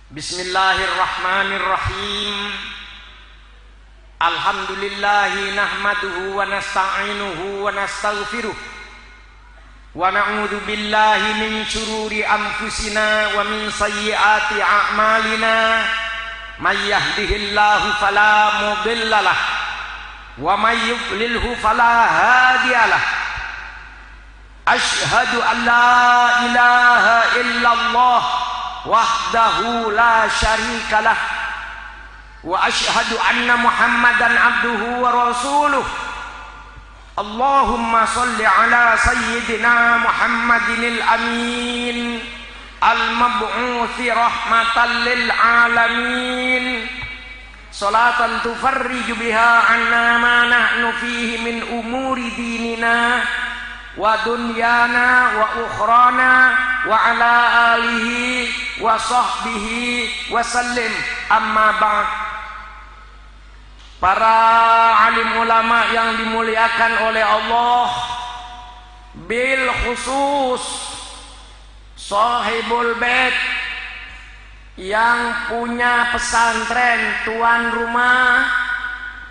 Bismillahirrahmanirrahim. Alhamdulillahi nahmaduhu wa nasta'inuhu wa nastaghfiruh wa na'udzu billahi min syururi anfusina wa min sayyiati a'malina. May yahdihillahu fala mudhillalah wa may yudlilhu fala hadiyalah. Asyhadu an la ilaha illallah wahdahu la syarikalah wa asyhadu anna Muhammadan abduhu wa rasuluh. Allahumma salli ala sayyidina Muhammadinil amin al-mab'uthi rahmatan lil alamin, salatan tufarriju biha anna ma nahnu fihi min umuri dinina wa dunyana wa ukhrana wa ala alihi wa sahbihi wa sallim. Amma ba'd. Para alim ulama yang dimuliakan oleh Allah, bil khusus sahibul bait yang punya pesantren, tuan rumah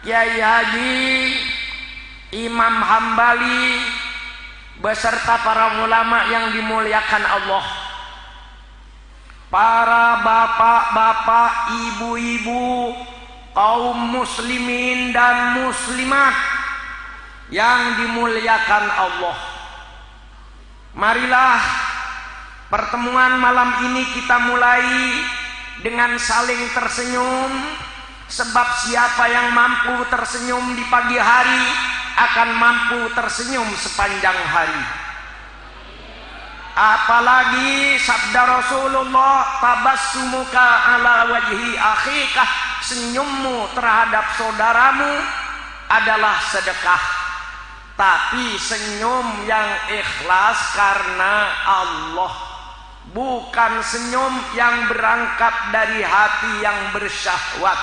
Kiai Haji Imam Hambali beserta para ulama yang dimuliakan Allah, para bapak-bapak, ibu-ibu, kaum muslimin dan muslimat yang dimuliakan Allah. Marilah pertemuan malam ini kita mulai dengan saling tersenyum, sebab siapa yang mampu tersenyum di pagi hari akan mampu tersenyum sepanjang hari. Apalagi sabda Rasulullah, tabassumuka ala wajhi akhika, senyummu terhadap saudaramu adalah sedekah. Tapi senyum yang ikhlas karena Allah, bukan senyum yang berangkat dari hati yang bersyahwat,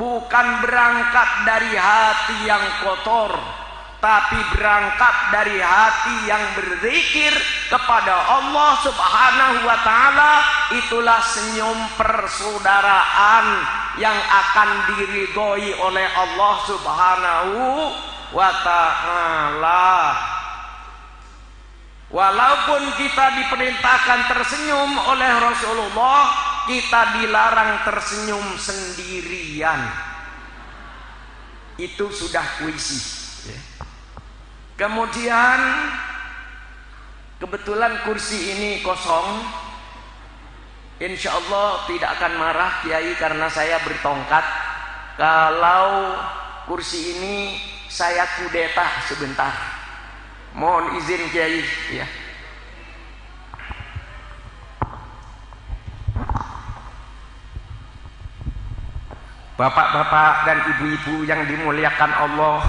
bukan berangkat dari hati yang kotor, tapi berangkat dari hati yang berzikir kepada Allah Subhanahu wa ta'ala. Itulah senyum persaudaraan yang akan diridhoi oleh Allah Subhanahu wa ta'ala. Walaupun kita diperintahkan tersenyum oleh Rasulullah, kita dilarang tersenyum sendirian. Itu sudah puisi. Kemudian kebetulan kursi ini kosong. Insya Allah tidak akan marah Kiai karena saya bertongkat kalau kursi ini saya kudeta sebentar. Mohon izin Kiai ya. Bapak-bapak dan ibu-ibu yang dimuliakan Allah,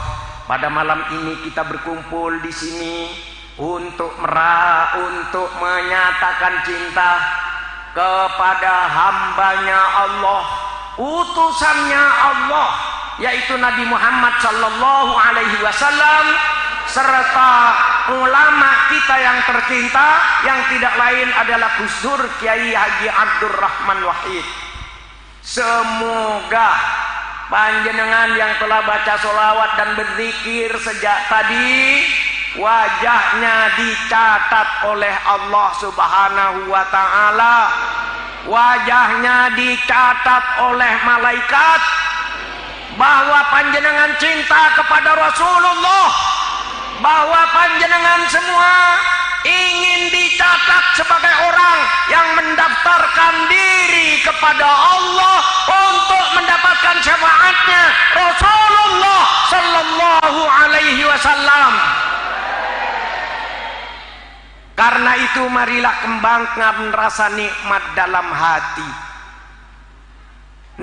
pada malam ini kita berkumpul di sini untuk menyatakan cinta kepada hambanya Allah, utusannya Allah, yaitu Nabi Muhammad sallallahu alaihi wasallam, serta ulama kita yang tercinta yang tidak lain adalah Gus Dur Kiai Haji Abdurrahman Wahid. Semoga panjenengan yang telah baca sholawat dan berzikir sejak tadi, wajahnya dicatat oleh Allah Subhanahu wa ta'ala, wajahnya dicatat oleh malaikat bahwa panjenengan cinta kepada Rasulullah, bahwa panjenengan semua ingin dicatat sebagai orang yang mendaftarkan diri kepada Allah untuk mendapatkan syafaatnya Rasulullah sallallahu alaihi wasallam. Karena itu marilah kembangkan rasa nikmat dalam hati,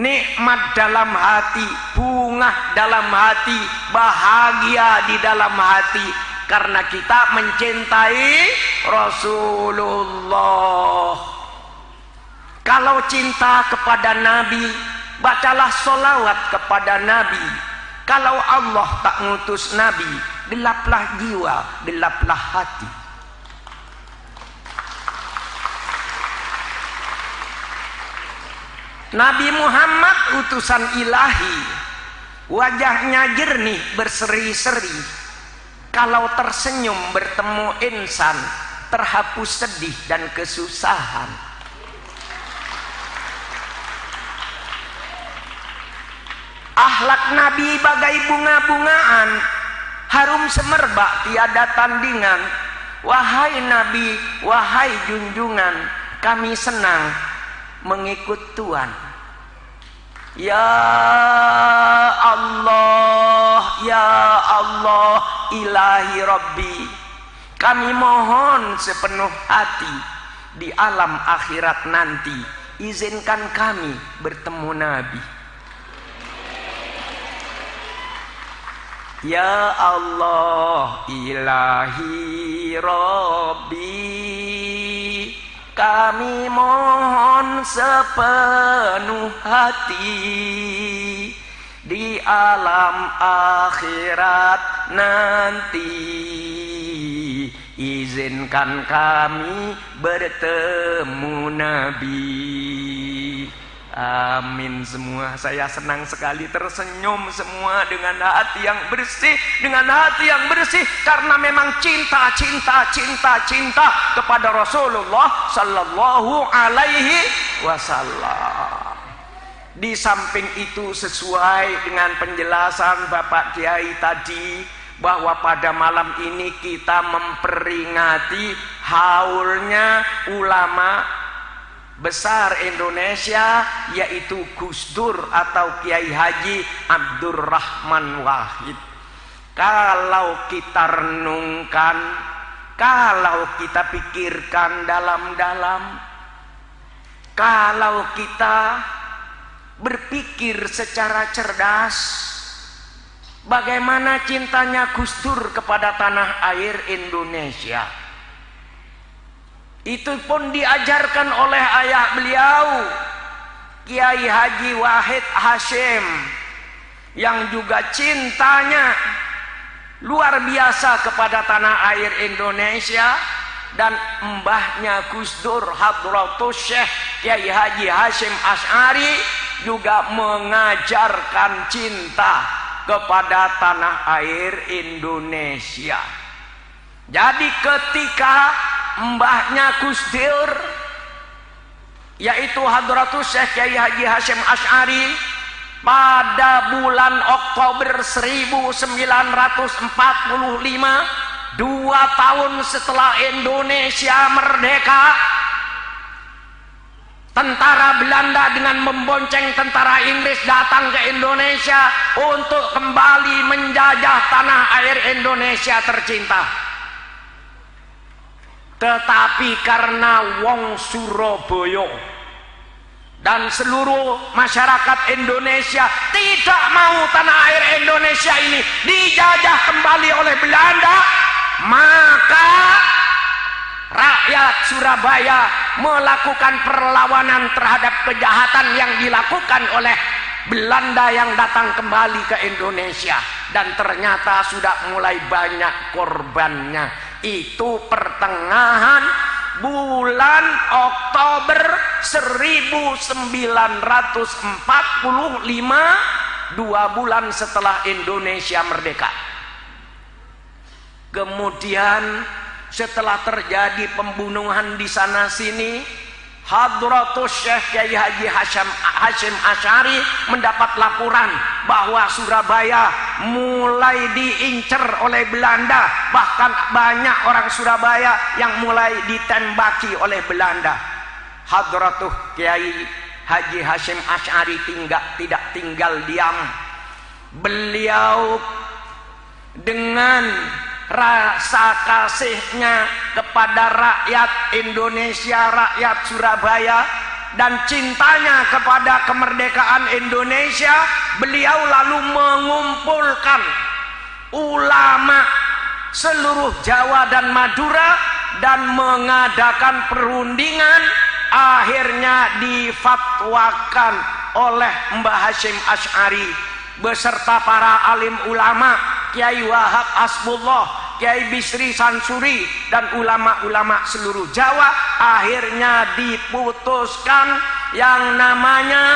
nikmat dalam hati, bunga dalam hati, bahagia di dalam hati, karena kita mencintai Rasulullah. Kalau cinta kepada Nabi, bacalah sholawat kepada Nabi. Kalau Allah tak ngutus Nabi, gelaplah jiwa, gelaplah hati. Nabi Muhammad utusan ilahi, wajahnya jernih berseri-seri. Kalau tersenyum bertemu insan, terhapus sedih dan kesusahan. Akhlak Nabi bagai bunga-bungaan, harum semerbak tiada tandingan. Wahai Nabi, wahai junjungan, kami senang mengikut Tuhan. Ya Allah, ya Allah, ilahi Rabbi, kami mohon sepenuh hati di alam akhirat nanti, izinkan kami bertemu Nabi. Ya Allah, ilahi Rabbi, kami mohon sepenuh hati di alam akhirat nanti, izinkan kami bertemu Nabi. Amin semua. Saya senang sekali tersenyum semua dengan hati yang bersih, dengan hati yang bersih, karena memang cinta kepada Rasulullah sallallahu alaihi wasallam. Di samping itu, sesuai dengan penjelasan Bapak Kiai tadi, bahwa pada malam ini kita memperingati haulnya ulama besar Indonesia, yaitu Gus Dur atau Kiai Haji Abdurrahman Wahid. Kalau kita renungkan, kalau kita pikirkan dalam-dalam, kalau kita berpikir secara cerdas, bagaimana cintanya Gus Dur kepada tanah air Indonesia. Itu pun diajarkan oleh ayah beliau, Kiai Haji Wahid Hasyim, yang juga cintanya luar biasa kepada tanah air Indonesia. Dan mbahnya Gus Dur, Hadratus Syekh Kiai Haji Hasyim Asy'ari, juga mengajarkan cinta kepada tanah air Indonesia. Jadi ketika mbahnya Gus Dur, yaitu Hadratus Syekh Kiai Haji Hasyim Asy'ari, pada bulan Oktober 1945, 2 tahun setelah Indonesia merdeka, tentara Belanda dengan membonceng tentara Inggris datang ke Indonesia untuk kembali menjajah tanah air Indonesia tercinta. Tetapi karena wong Surabaya dan seluruh masyarakat Indonesia tidak mau tanah air Indonesia ini dijajah kembali oleh Belanda, maka rakyat Surabaya melakukan perlawanan terhadap kejahatan yang dilakukan oleh Belanda yang datang kembali ke Indonesia. Dan ternyata sudah mulai banyak korbannya. Itu pertengahan bulan Oktober 1945, 2 bulan setelah Indonesia merdeka. Kemudian setelah terjadi pembunuhan di sana sini, Hadratus Syekh Kiai Haji Hasyim Asy'ari mendapat laporan bahwa Surabaya mulai diincar oleh Belanda, bahkan banyak orang Surabaya yang mulai ditembaki oleh Belanda. Hadratus Kiai Haji Hasyim Asy'ari tidak tinggal diam. Beliau dengan rasa kasihnya kepada rakyat Indonesia, rakyat Surabaya, dan cintanya kepada kemerdekaan Indonesia, beliau lalu mengumpulkan ulama seluruh Jawa dan Madura dan mengadakan perundingan. Akhirnya difatwakan oleh Mbah Hasyim Asy'ari beserta para alim ulama, Kiai Wahab Asbullah, Kiai Bisri Sansuri, dan ulama-ulama seluruh Jawa. Akhirnya diputuskan yang namanya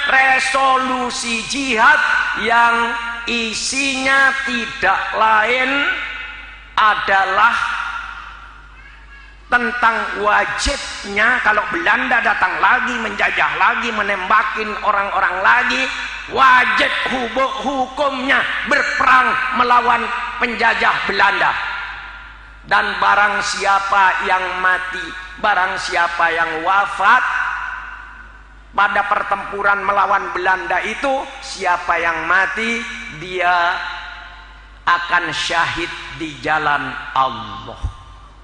resolusi jihad yang isinya tidak lain adalah tentang wajibnya kalau Belanda datang lagi, menjajah lagi, menembakin orang-orang lagi, wajib hukumnya berperang melawan penjajah Belanda. Dan barang siapa yang mati, barang siapa yang wafat pada pertempuran melawan Belanda itu, siapa yang mati dia akan syahid di jalan Allah.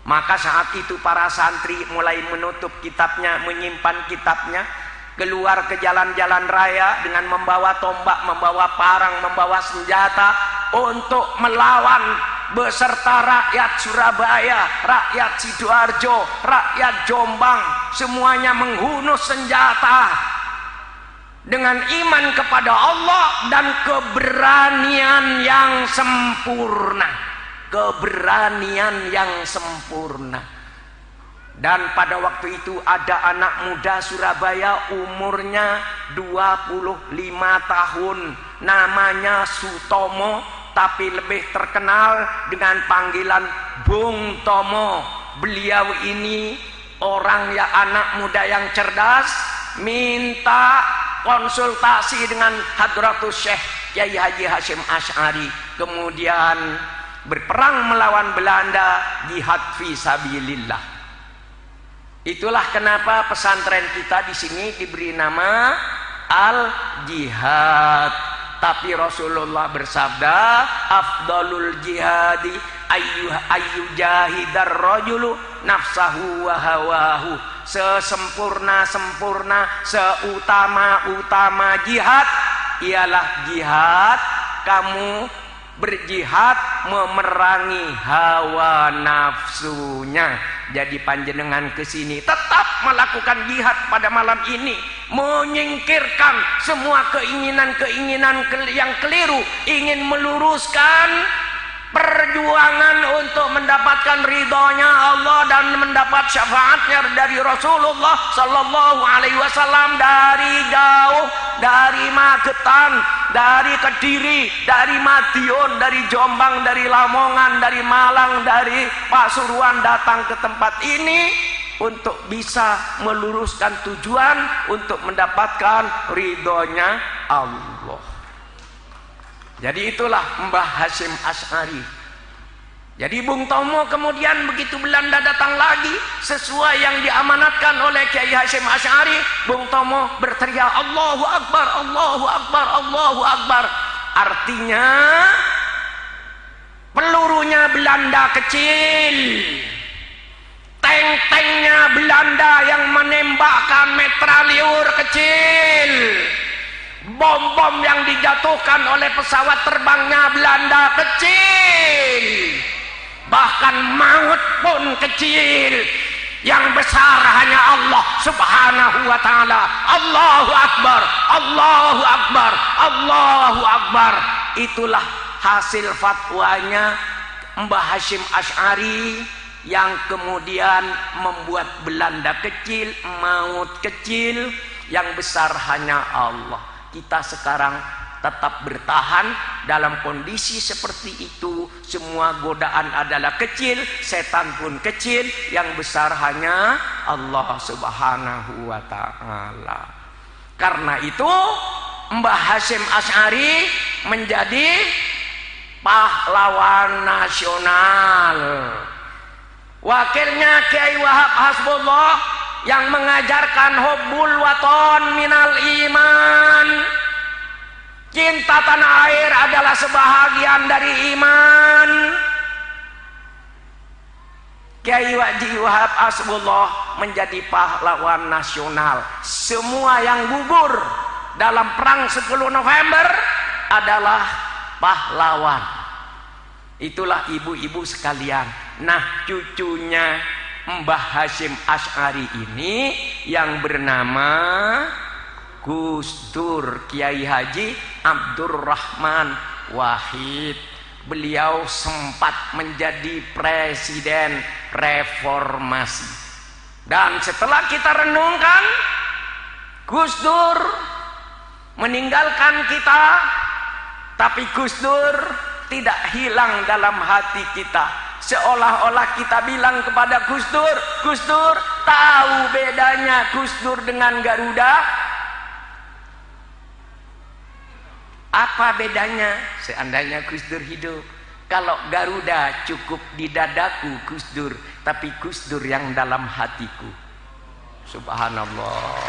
Maka saat itu para santri mulai menutup kitabnya, menyimpan kitabnya, keluar ke jalan-jalan raya dengan membawa tombak, membawa parang, membawa senjata untuk melawan beserta rakyat Surabaya, rakyat Sidoarjo, rakyat Jombang, semuanya menghunus senjata dengan iman kepada Allah dan keberanian yang sempurna. Keberanian yang sempurna. Dan pada waktu itu ada anak muda Surabaya umurnya 25 tahun, namanya Sutomo, tapi lebih terkenal dengan panggilan Bung Tomo. Beliau ini orang ya, anak muda yang cerdas, minta konsultasi dengan Hadratus Syekh Kyai Haji Hasyim Asy'ari, kemudian berperang melawan Belanda, jihad fi sabilillah. Itulah kenapa pesantren kita di sini diberi nama Al-Jihad. Tapi Rasulullah bersabda, afdalul jihadi ayyujahidar rajulu nafsahu wa hawahu. Sesempurna-sempurna, seutama-utama jihad ialah jihad kamu berjihad memerangi hawa nafsunya. Jadi panjenengan kesini tetap melakukan jihad pada malam ini, menyingkirkan semua keinginan-keinginan yang keliru, ingin meluruskan perjuangan untuk mendapatkan ridhonya Allah dan mendapat syafaatnya dari Rasulullah Sallallahu Alaihi Wasallam, dari jauh, dari Magetan, dari Kediri, dari Madiun, dari Jombang, dari Lamongan, dari Malang, dari Pasuruan datang ke tempat ini untuk bisa meluruskan tujuan untuk mendapatkan ridhonya Allah. Jadi itulah Mbah Hasyim Asy'ari. Jadi Bung Tomo kemudian begitu Belanda datang lagi, sesuai yang diamanatkan oleh Kyai Hasyim Asy'ari, Bung Tomo berteriak Allahu Akbar, Allahu Akbar, Allahu Akbar. Artinya pelurunya Belanda kecil, tank-tanknya Belanda yang menembakkan metraliur kecil, bom-bom yang dijatuhkan oleh pesawat terbangnya Belanda kecil, bahkan maut pun kecil. Yang besar hanya Allah Subhanahu wa ta'ala. Allahu Akbar, Allahu Akbar, Allahu Akbar. Itulah hasil fatwanya Mbah Hasyim Asy'ari yang kemudian membuat Belanda kecil, maut kecil, yang besar hanya Allah. Kita sekarang tetap bertahan dalam kondisi seperti itu. Semua godaan adalah kecil, setan pun kecil, yang besar hanya Allah Subhanahu wa ta'ala. Karena itu Mbah Hasyim Asy'ari menjadi pahlawan nasional. Wakilnya Kiai Wahab Hasbullah yang mengajarkan hubbul waton minal iman. Cinta tanah air adalah sebahagian dari iman. Kiai Haji Wahab Hasbullah menjadi pahlawan nasional. Semua yang gugur dalam perang 10 November adalah pahlawan. Itulah ibu-ibu sekalian. Nah, cucunya Mbah Hasyim Asy'ari ini yang bernama Gus Dur, Kiai Haji Abdurrahman Wahid. Beliau sempat menjadi presiden reformasi. Dan setelah kita renungkan, Gus Dur meninggalkan kita, tapi Gus Dur tidak hilang dalam hati kita. Seolah-olah kita bilang kepada Gus Dur, tahu bedanya Gus Dur dengan Garuda? Apa bedanya? Seandainya Gus Dur hidup, kalau Garuda cukup di dadaku Gus Dur, tapi Gus Dur yang dalam hatiku. Subhanallah.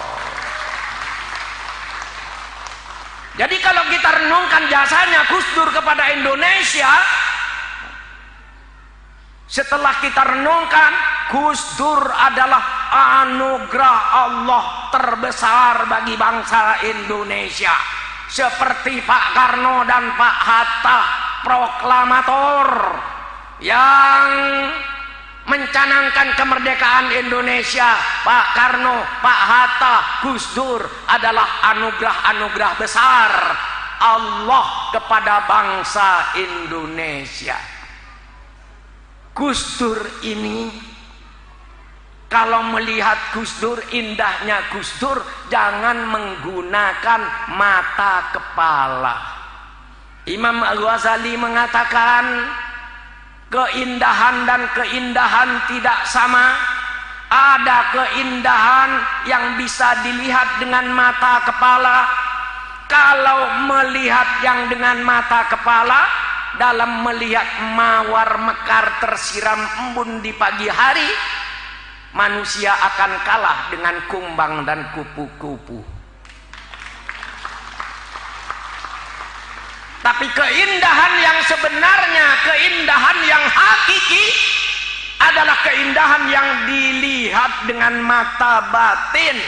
Jadi kalau kita renungkan jasanya Gus Dur kepada Indonesia, setelah kita renungkan, Gus Dur adalah anugerah Allah terbesar bagi bangsa Indonesia. Seperti Pak Karno dan Pak Hatta, proklamator yang mencanangkan kemerdekaan Indonesia. Pak Karno, Pak Hatta, Gus Dur adalah anugerah-anugerah besar Allah kepada bangsa Indonesia. Gus Dur ini, kalau melihat Gus Dur, indahnya Gus Dur, jangan menggunakan mata kepala. Imam Al-Ghazali mengatakan, keindahan dan keindahan tidak sama. Ada keindahan yang bisa dilihat dengan mata kepala. Kalau melihat yang dengan mata kepala, dalam melihat mawar mekar tersiram embun di pagi hari, manusia akan kalah dengan kumbang dan kupu-kupu. Tapi keindahan yang sebenarnya, keindahan yang hakiki adalah keindahan yang dilihat dengan mata batin.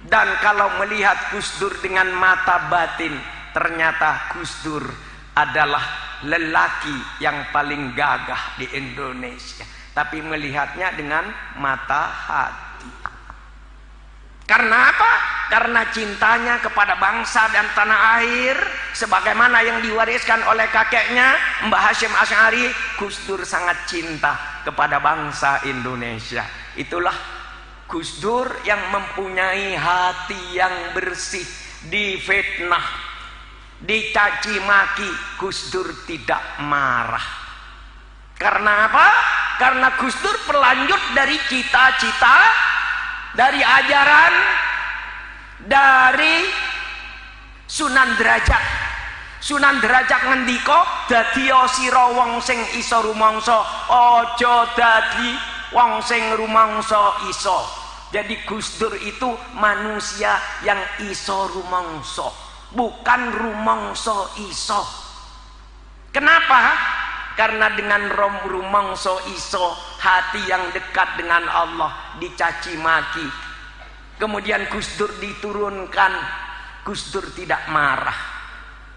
Dan kalau melihat Gus Dur dengan mata batin, ternyata Gus Dur adalah lelaki yang paling gagah di Indonesia. Tapi melihatnya dengan mata hati. Karena apa? Karena cintanya kepada bangsa dan tanah air, sebagaimana yang diwariskan oleh kakeknya Mbah Hasyim Asy'ari. Gus Dur sangat cinta kepada bangsa Indonesia. Itulah Gus Dur yang mempunyai hati yang bersih. Difitnah, dicaci maki, Gus Dur tidak marah. Karena apa? Karena Gus Dur berlanjut dari cita-cita, dari ajaran, dari Sunan Derajat. Sunan Derajat ngendika, dadiya sira wong sing isa rumangsa, aja dadi wong sing rumangsa isa. Jadi Gus Dur itu manusia yang isa rumangsa, bukan rumangsa isa. Kenapa? Karena dengan rumangsa iso, hati yang dekat dengan Allah dicaci maki. Kemudian Gus Dur diturunkan, Gus Dur tidak marah.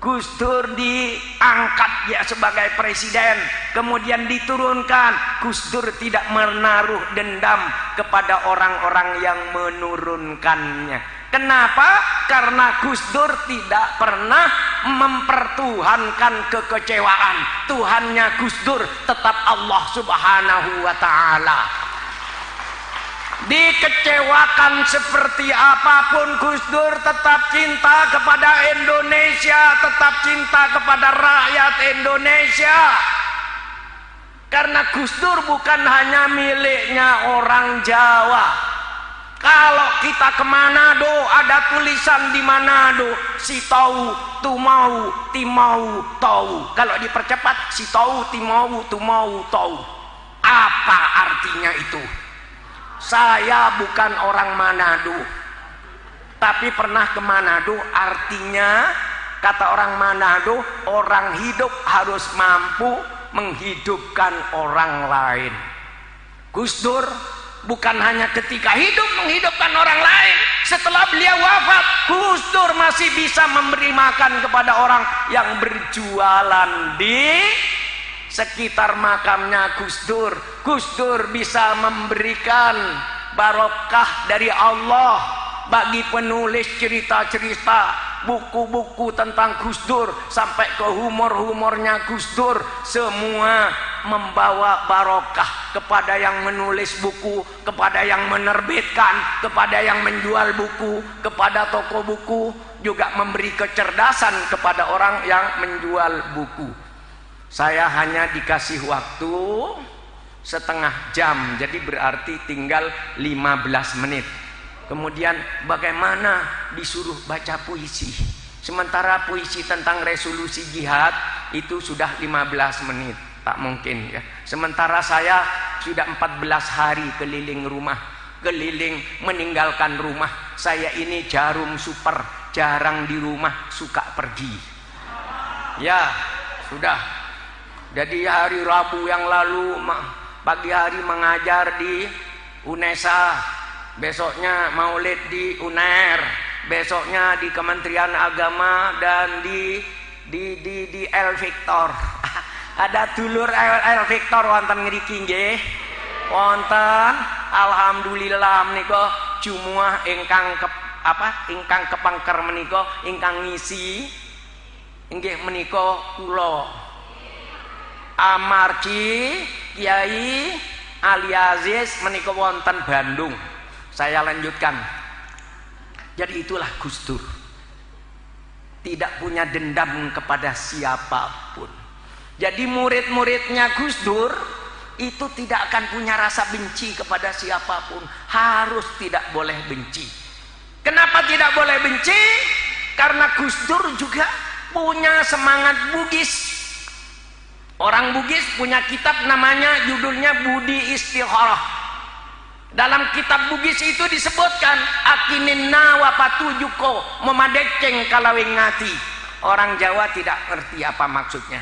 Gus Dur diangkat ya sebagai presiden, kemudian diturunkan. Gus Dur tidak menaruh dendam kepada orang-orang yang menurunkannya. Kenapa? Karena Gus Dur tidak pernah mempertuhankan kekecewaan. Tuhannya Gus Dur tetap Allah Subhanahu wa ta'ala. Dikecewakan seperti apapun, Gus Dur tetap cinta kepada Indonesia, tetap cinta kepada rakyat Indonesia. Karena Gus Dur bukan hanya miliknya orang Jawa. Kalau kita ke Manado, ada tulisan di Manado, si tahu, tu mau, ti mau, tahu. Kalau dipercepat, si tahu, ti mau, tu mau, tahu. Apa artinya itu? Saya bukan orang Manado, tapi pernah ke Manado. Artinya, kata orang Manado, orang hidup harus mampu menghidupkan orang lain. Gus Dur bukan hanya ketika hidup menghidupkan orang lain, setelah beliau wafat, Gus Dur masih bisa memberi makan kepada orang yang berjualan di sekitar makamnya Gus Dur. Gus Dur bisa memberikan barokah dari Allah bagi penulis cerita-cerita buku-buku tentang Gus Dur sampai ke humor-humornya Gus Dur, semua membawa barokah kepada yang menulis buku, kepada yang menerbitkan, kepada yang menjual buku, kepada toko buku, juga memberi kecerdasan kepada orang yang menjual buku. Saya hanya dikasih waktu setengah jam, jadi berarti tinggal 15 menit. Kemudian bagaimana disuruh baca puisi, sementara puisi tentang resolusi jihad itu sudah 15 menit, tak mungkin ya. Sementara saya sudah 14 hari keliling rumah, keliling meninggalkan rumah. Saya ini jarum super, jarang di rumah, suka pergi. Ya sudah. Jadi hari Rabu yang lalu pagi hari mengajar di UNESA, besoknya maulid di UNER, besoknya di Kementerian Agama, dan di El Victor. Ada dulur El Victor wonten ngriki nggih. Wonten, alhamdulillah menika jumuah ingkang kepangker menika ingkang ngisi inggih menika kula amargi Kiai Ali Aziz menika wonten Bandung. Saya lanjutkan. Jadi itulah Gus Dur, tidak punya dendam kepada siapapun. Jadi murid-muridnya Gus Dur itu tidak akan punya rasa benci kepada siapapun, harus tidak boleh benci. Kenapa tidak boleh benci? Karena Gus Dur juga punya semangat Bugis. Orang Bugis punya kitab namanya, judulnya Budi Istikharah. Dalam kitab Bugis itu disebutkan akininna wa patujuko, memadekeng kalawing ngati. Orang Jawa tidak ngerti apa maksudnya.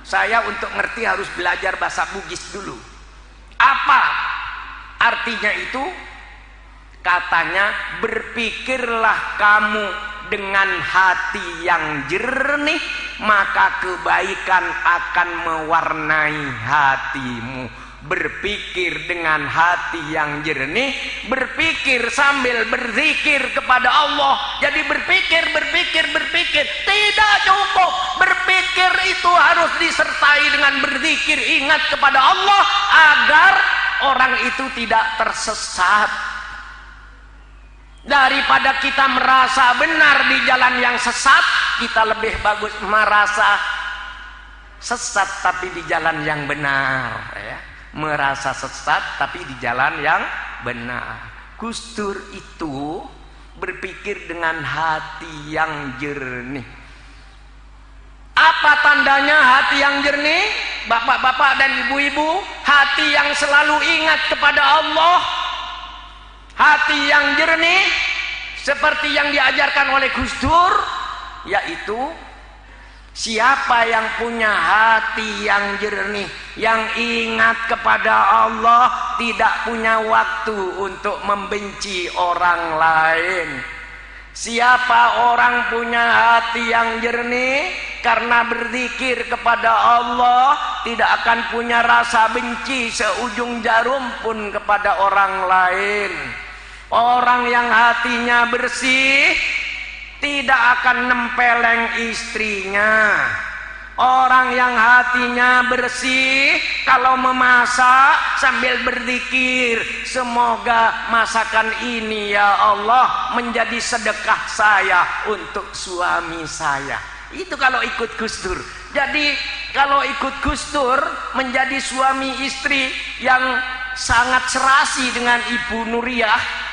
Saya untuk ngerti harus belajar bahasa Bugis dulu. Apa artinya itu? Katanya, berpikirlah kamu dengan hati yang jernih, maka kebaikan akan mewarnai hatimu. Berpikir dengan hati yang jernih, berpikir sambil berzikir kepada Allah. Jadi berpikir tidak cukup. Berpikir itu harus disertai dengan berzikir, ingat kepada Allah, agar orang itu tidak tersesat. Daripada kita merasa benar di jalan yang sesat, kita lebih bagus merasa sesat tapi di jalan yang benar ya. Merasa sesat tapi di jalan yang benar. Gus Dur itu berpikir dengan hati yang jernih. Apa tandanya hati yang jernih? Bapak-bapak dan ibu-ibu, hati yang selalu ingat kepada Allah, hati yang jernih seperti yang diajarkan oleh Gus Dur, yaitu siapa yang punya hati yang jernih, yang ingat kepada Allah, tidak punya waktu untuk membenci orang lain. Siapa orang punya hati yang jernih karena berzikir kepada Allah, tidak akan punya rasa benci seujung jarum pun kepada orang lain. Orang yang hatinya bersih tidak akan nempeleng istrinya. Orang yang hatinya bersih kalau memasak sambil berzikir, semoga masakan ini ya Allah menjadi sedekah saya untuk suami saya. Itu kalau ikut Gus Dur. Jadi kalau ikut Gus Dur menjadi suami istri yang sangat serasi dengan Ibu Nuriyah,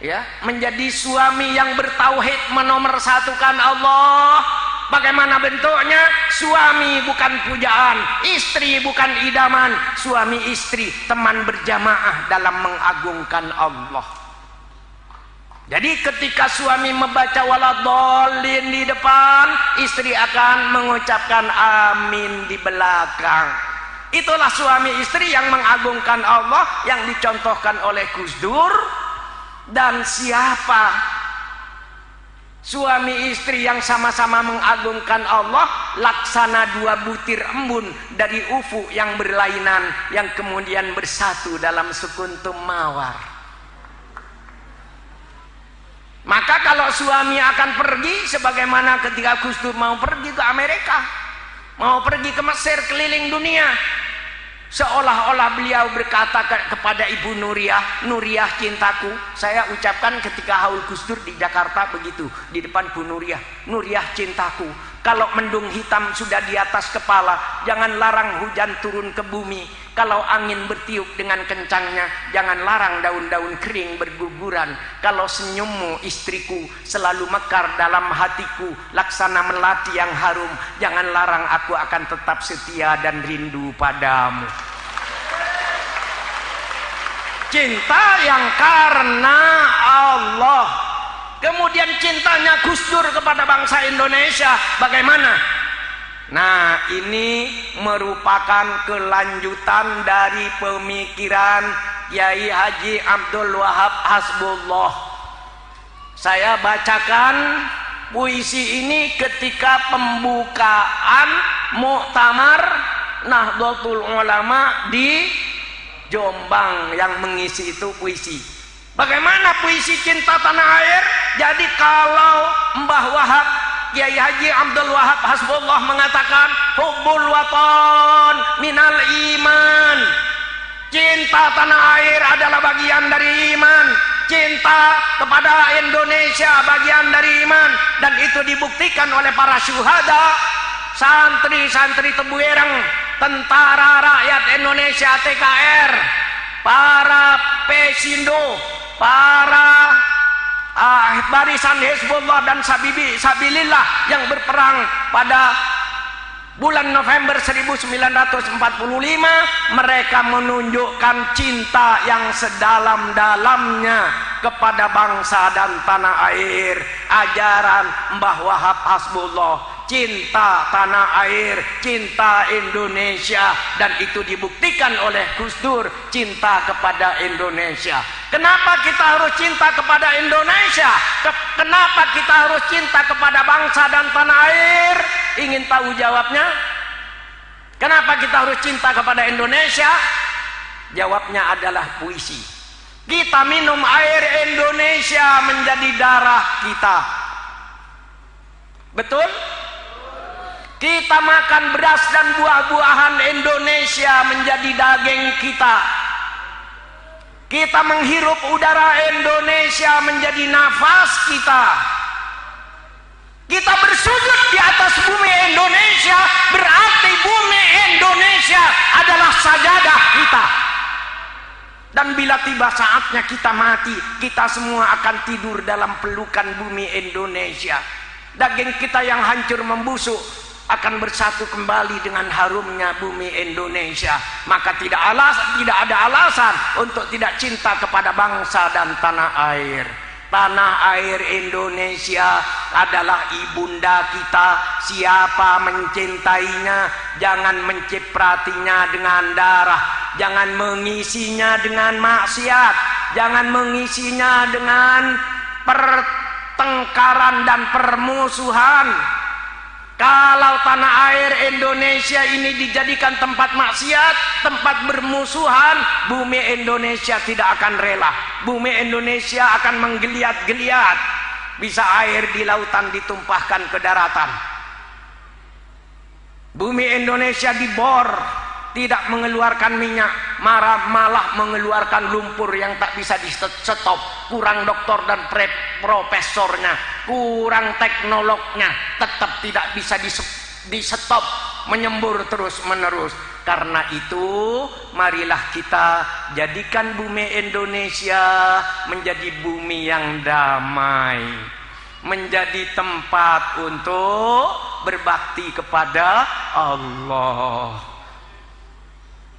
ya, menjadi suami yang bertauhid, menomorsatukan Allah. Bagaimana bentuknya? Suami bukan pujaan, istri bukan idaman, suami istri teman berjamaah dalam mengagungkan Allah. Jadi ketika suami membaca waladhdallin di depan, istri akan mengucapkan amin di belakang. Itulah suami istri yang mengagungkan Allah, yang dicontohkan oleh Gus Dur. Dan siapa suami istri yang sama-sama mengagungkan Allah, laksana dua butir embun dari ufuk yang berlainan, yang kemudian bersatu dalam sekuntum mawar. Maka kalau suami akan pergi, sebagaimana ketika Gus Dur mau pergi ke Amerika, mau pergi ke Mesir, keliling dunia, seolah-olah beliau berkata kepada Ibu Nuriyah, Nuriyah cintaku. Saya ucapkan ketika haul Gus Dur di Jakarta begitu, di depan Bu Nuriyah, Nuriyah cintaku, kalau mendung hitam sudah di atas kepala, jangan larang hujan turun ke bumi. Kalau angin bertiup dengan kencangnya, jangan larang daun-daun kering berguguran. Kalau senyummu istriku selalu mekar dalam hatiku, laksana melati yang harum, jangan larang aku akan tetap setia dan rindu padamu. Cinta yang karena Allah. Kemudian cintanya Gus Dur kepada bangsa Indonesia bagaimana? Nah, ini merupakan kelanjutan dari pemikiran Kiai Haji Abdul Wahab Hasbullah. Saya bacakan puisi ini ketika pembukaan Muktamar Nahdlatul Ulama di Jombang, yang mengisi itu puisi. Bagaimana puisi cinta tanah air? Jadi kalau Mbah Wahab, Kiai Haji Abdul Wahab Hasbullah mengatakan hubbul watan minal iman, cinta tanah air adalah bagian dari iman, cinta kepada Indonesia bagian dari iman, dan itu dibuktikan oleh para syuhada, santri-santri Tebu Ireng, tentara rakyat Indonesia TKR, para Pesindo, para barisan Hizbullah dan Sabilillah yang berperang pada bulan November 1945. Mereka menunjukkan cinta yang sedalam-dalamnya kepada bangsa dan tanah air. Ajaran Mbah Wahab Hasbullah, cinta tanah air, cinta Indonesia, dan itu dibuktikan oleh Gus Dur, cinta kepada Indonesia. Kenapa kita harus cinta kepada Indonesia? Kenapa kita harus cinta kepada bangsa dan tanah air? Ingin tahu jawabnya? Kenapa kita harus cinta kepada Indonesia? Jawabnya adalah puisi. Kita minum air Indonesia menjadi darah kita. Betul? Kita makan beras dan buah-buahan Indonesia menjadi daging kita. Kita menghirup udara Indonesia menjadi nafas kita. Kita bersujud di atas bumi Indonesia, berarti bumi Indonesia adalah sajadah kita. Dan bila tiba saatnya kita mati, kita semua akan tidur dalam pelukan bumi Indonesia. Daging kita yang hancur membusuk akan bersatu kembali dengan harumnya bumi Indonesia. Maka tidak ada alasan untuk tidak cinta kepada bangsa dan tanah air. Tanah air Indonesia adalah ibunda kita. Siapa mencintainya, jangan mencipratinya dengan darah, jangan mengisinya dengan maksiat, jangan mengisinya dengan pertengkaran dan permusuhan. Kalau tanah air Indonesia ini dijadikan tempat maksiat, tempat bermusuhan, bumi Indonesia tidak akan rela. Bumi Indonesia akan menggeliat-geliat. Bisa air di lautan ditumpahkan ke daratan. Bumi Indonesia dibor, tidak mengeluarkan minyak, malah mengeluarkan lumpur yang tak bisa di-stop. Kurang doktor dan profesornya, kurang teknolognya, tetap tidak bisa di-stop, menyembur terus-menerus. Karena itu, marilah kita jadikan bumi Indonesia menjadi bumi yang damai, menjadi tempat untuk berbakti kepada Allah,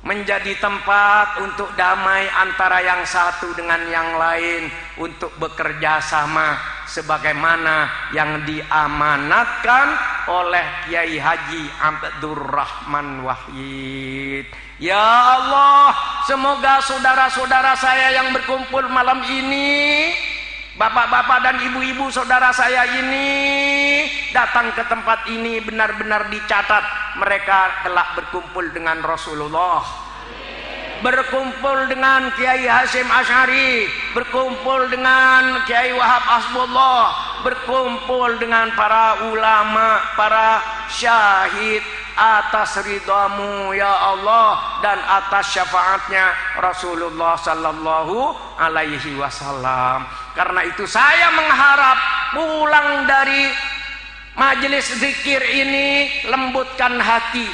menjadi tempat untuk damai antara yang satu dengan yang lain, untuk bekerja sama sebagaimana yang diamanatkan oleh Kiai Haji Abdurrahman Wahid. Ya Allah, semoga saudara-saudara saya yang berkumpul malam ini, bapak-bapak dan ibu-ibu saudara saya ini, datang ke tempat ini benar-benar dicatat mereka telah berkumpul dengan Rasulullah. berkumpul dengan Kiai Hasyim Asy'ari, berkumpul dengan Kiai Wahab Hasbullah, berkumpul dengan para ulama, para syahid, atas ridhamu ya Allah dan atas syafaatnya Rasulullah sallallahu alaihi wasallam. Karena itu saya mengharap pulang dari majelis zikir ini lembutkan hati,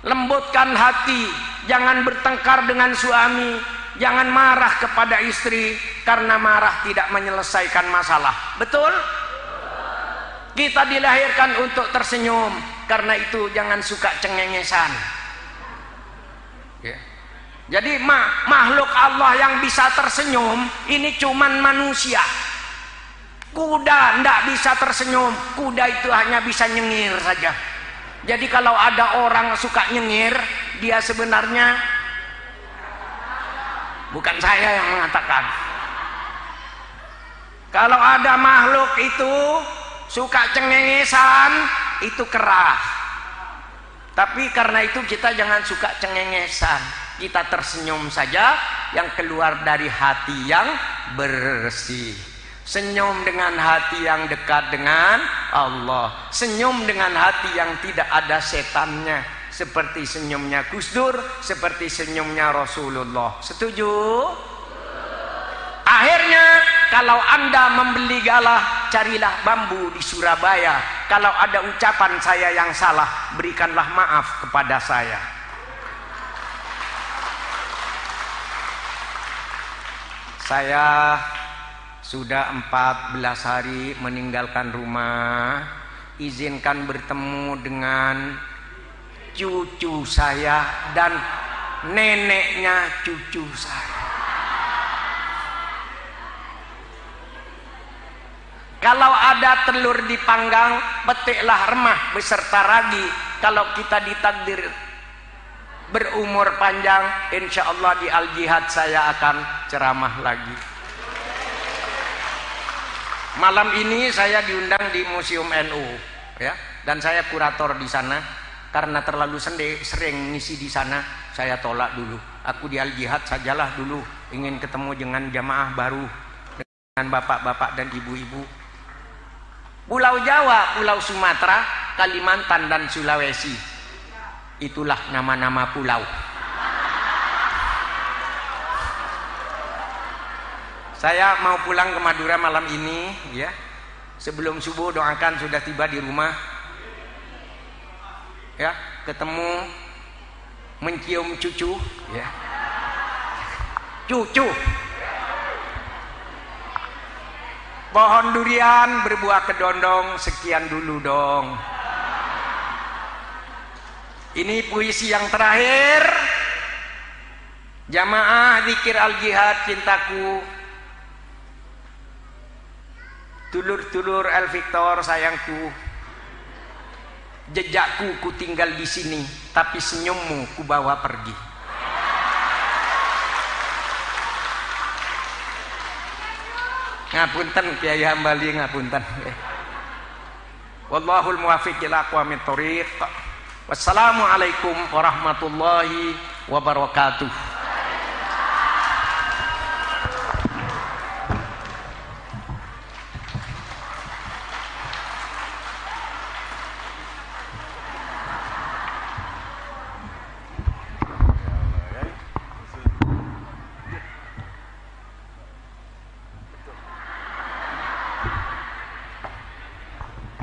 lembutkan hati, jangan bertengkar dengan suami, jangan marah kepada istri, karena marah tidak menyelesaikan masalah. Betul? Kita dilahirkan untuk tersenyum, karena itu jangan suka cengengesan. Ya. Jadi makhluk Allah yang bisa tersenyum ini cuman manusia. Kuda tidak bisa tersenyum, kuda itu hanya bisa nyengir saja. Jadi kalau ada orang suka nyengir, dia sebenarnya bukan saya yang mengatakan. Kalau ada makhluk itu suka cengengesan, itu kera. Tapi karena itu kita jangan suka cengengesan, kita tersenyum saja yang keluar dari hati yang bersih. Senyum dengan hati yang dekat dengan Allah, senyum dengan hati yang tidak ada setannya, seperti senyumnya Gus Dur, seperti senyumnya Rasulullah. Setuju? Akhirnya kalau Anda membeli galah, carilah bambu di Surabaya. Kalau ada ucapan saya yang salah, berikanlah maaf kepada saya. Saya sudah 14 hari meninggalkan rumah. Izinkan bertemu dengan cucu saya dan neneknya cucu saya. Kalau ada telur dipanggang, petiklah remah beserta ragi. Kalau kita ditakdir berumur panjang, insya Allah di Al-Jihad saya akan ceramah lagi. Malam ini saya diundang di Museum NU, ya, dan saya kurator di sana. Karena terlalu sering ngisi di sana, saya tolak dulu. Aku di Al-Jihad sajalah dulu, ingin ketemu dengan jamaah baru, dengan bapak-bapak dan ibu-ibu. Pulau Jawa, Pulau Sumatera, Kalimantan dan Sulawesi, itulah nama-nama pulau. Saya mau pulang ke Madura malam ini, ya. Sebelum subuh doakan sudah tiba di rumah, ya, ketemu, mencium cucu, ya, cucu. Pohon durian berbuah kedondong, sekian dulu dong. Ini puisi yang terakhir. Jamaah zikir Al-Jihad cintaku, dulur-dulur El Victor sayangku, jejakku ku tinggal di sini, tapi senyummu ku bawa pergi. Ngapunten Kiai Hambali, ngapunten. Wallahul muwaffiq ila aqwamit thoriq. Wassalamualaikum warahmatullahi wabarakatuh.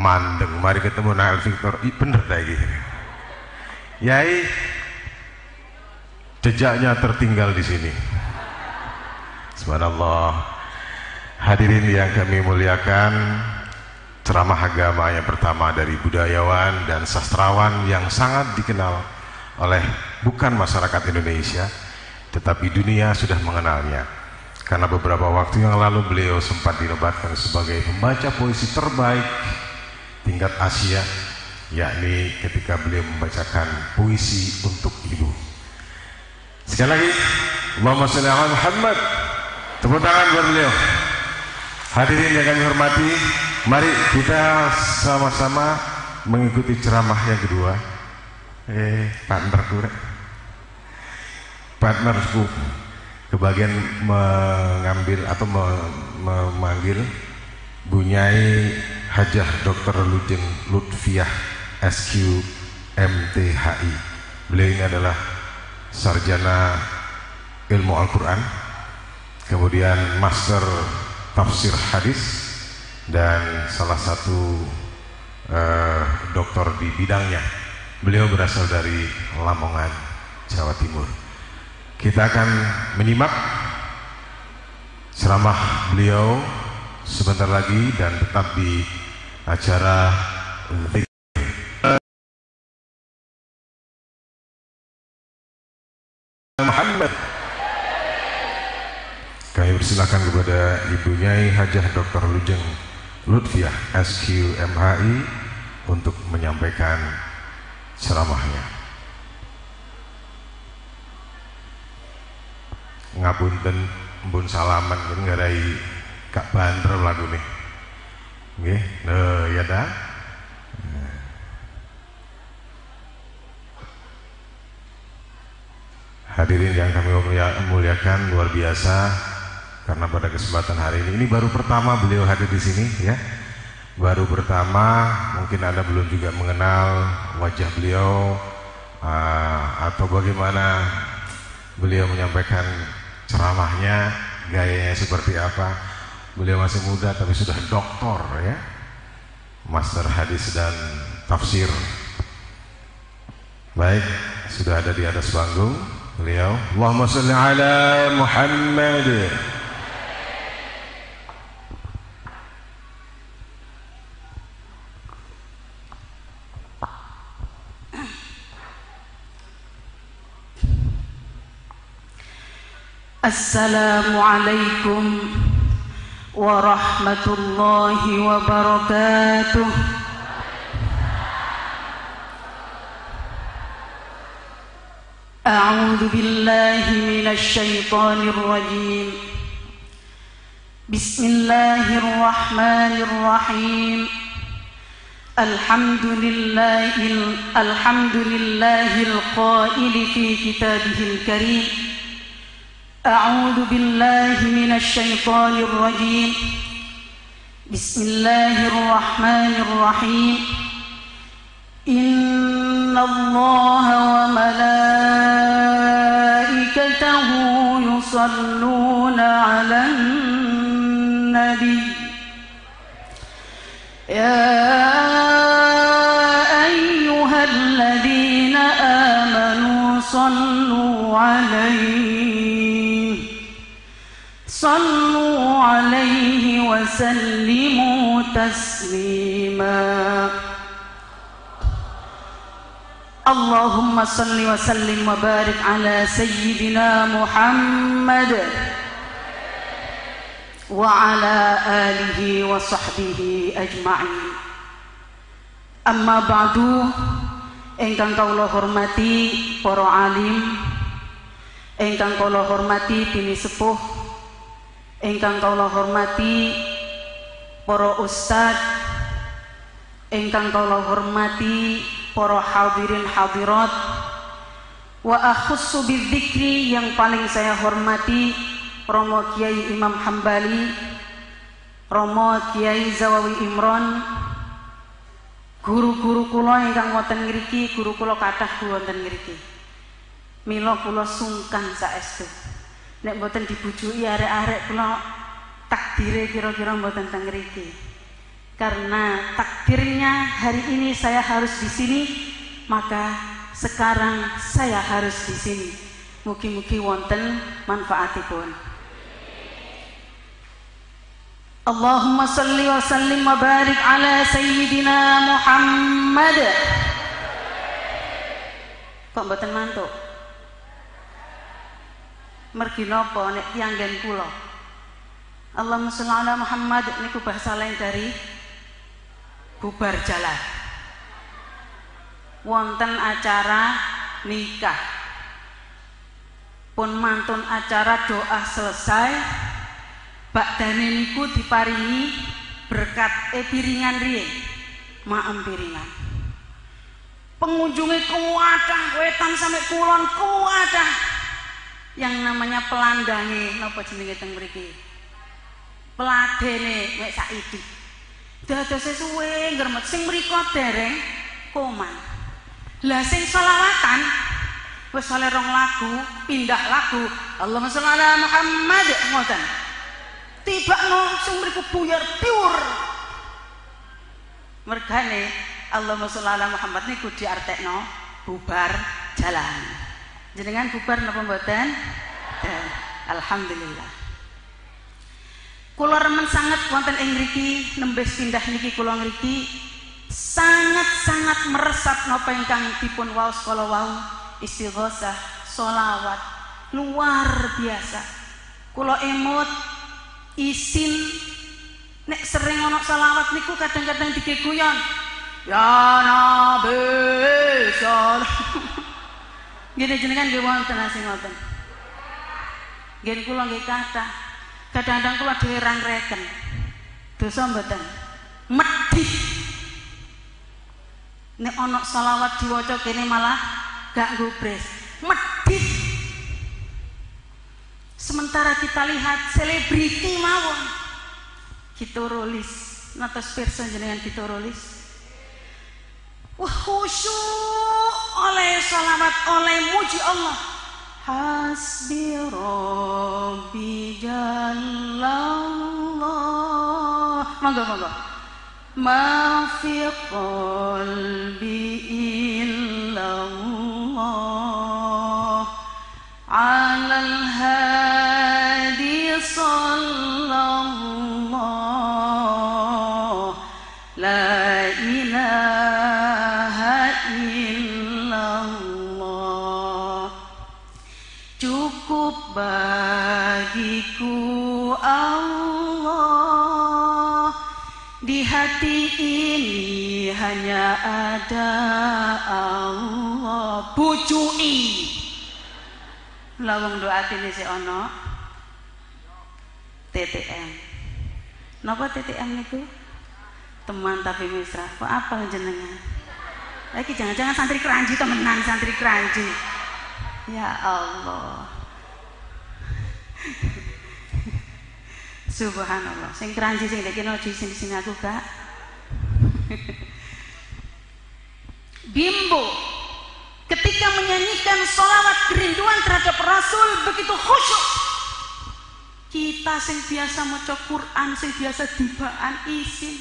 Mandeng, mari ketemu Nael Victor. Bener tadi. Yai, jejaknya tertinggal di sini. Subhanallah. Hadirin yang kami muliakan, ceramah agama yang pertama dari budayawan dan sastrawan yang sangat dikenal oleh bukan masyarakat Indonesia, tetapi dunia sudah mengenalnya. Karena beberapa waktu yang lalu beliau sempat dinobatkan sebagai pembaca puisi terbaik tingkat Asia, yakni ketika beliau membacakan puisi untuk ibu. Sekali lagi, Allahumma sholli ala Muhammad. Tepuk tangan buat beliau. Hadirin yang kami hormati, mari kita sama-sama mengikuti ceramah yang kedua. Partner. partnerku kebagian mengambil atau memanggil Bunyai Hajah Dr. Lujeng Lutfiah SQ MTHI. Beliau ini adalah sarjana ilmu Al-Quran, kemudian master tafsir hadis, dan salah satu doktor di bidangnya. Beliau berasal dari Lamongan, Jawa Timur. Kita akan menyimak ceramah beliau sebentar lagi dan tetap di acara Zikir Muhammad. Kami persilakan kepada Ibu Nyai Hajah Dr. Lujeng Lutfiah SQ MHI untuk menyampaikan ceramahnya. Ngapunten mbun salaman ngarai Kak Bandar lagu nih. Nggih, ya dah. Hadirin yang kami muliakan, luar biasa karena pada kesempatan hari ini baru pertama beliau hadir di sini ya. Baru pertama, mungkin Anda belum juga mengenal wajah beliau atau bagaimana beliau menyampaikan ceramahnya, gayanya seperti apa. Beliau masih muda tapi sudah doktor ya, master hadis dan tafsir. Baik, sudah ada di atas panggung beliau. Allahumma sholli ala Muhammad. Assalamualaikum warahmatullahi wabarakatuh. A'udzu billahi minasy syaithanir rajim. Bismillahirrahmanirrahim. Alhamdulillahil qail fi kitabihil karim. أعوذ بالله من الشيطان الرجيم. بسم الله الرحمن الرحيم. إن الله وملائكته يصلون على النبي يا أيها الذين آمنوا صلوا عليه وسلموا تسليما. اللهم صل وسلم وبارك على سيدنا محمد وعلى آله وصحبه أجمعين. أما بعد, ingkang kawula hormati para alim, ingkang kawula hormati bini sepuh, ingkang kawula hormati para ustad, ingkang kawula hormati para hadirin hadirat, wa akhussu bidzikri, yang paling saya hormati Romo Kiai Imam Hambali, Romo Kiai Zawawi Imron, guru-guru kula ingkang wonten ngriki, guru kula kathah wonten ngriki. Mila kula sungkan saestu nek mboten dibujuki arek-arek kula takdire kira-kira mboten teng ngriki. Karena takdirnya hari ini saya harus di sini, maka sekarang saya harus di sini. Mugi-mugi wonten manfaatipun. Allahumma sholli wa sallim wa barik ala sayyidina Muhammad. Kok mboten mantuk? Mergi napa nek tiyanggen kula? Allahumma sholli ala Muhammad niku bahasa lain dari bubar jalan. Wonten acara nikah, pun mantun acara doa selesai, bakdane niku diparingi berkat piringan riye, maem piringan. Pengunjunge kuwadah, wetan sampai kulon kuwadah. yang namanya pelandange napa jenenge teng mriki peladene mek saiki dadose suwe ngremet sing mriko dereng koman lah sing selawatan wis oleh 2 lagu pindah lagu Allahumma sholli ala Muhammad ngoten tibakno sing mriku buyar piur mergane Allahumma sholli ala Muhammad niku diartekno bubar jalan jenengan bubar napa mboten alhamdulillah kula remen sangat wonten ing mriki nembes pindah niki kula ngriki sangat-sangat meresap napa ingkang dipun waos kala wau istighosah sholawat luar biasa kula emot isin nek sering ana sholawat niku kadang-kadang digeguyon ya nabi sallallahu gini jenengan nggih wonten sing ngoten nggih kula nggih kathah kadang-kadang kula dhewe rang-reken dosa mboten medhit nek ana sholawat diwaca kene malah gak gubres medhit sementara kita lihat selebriti mawon gitarolis natos pirsa jenengan gitarolis wah khusyuk oleh sholawat oleh muji Allah hasbi rabbi jallallah monggo ma fi qalbi illallah alal hadi sallallahu la ilaha illallah cukup bagiku Allah di hati ini hanya ada Allah bujui lawang doa ini si ono TTM napa TTM itu teman tapi mesra kok apa jenengan lagi jangan-jangan santri keranji temenan santri keranji ya Allah subhanallah sing keranji sing dek kena di sini aku gak bimbo ketika menyanyikan sholawat kerinduan terhadap Rasul begitu khusyuk kita sing biasa maca Quran sing biasa dibaan isin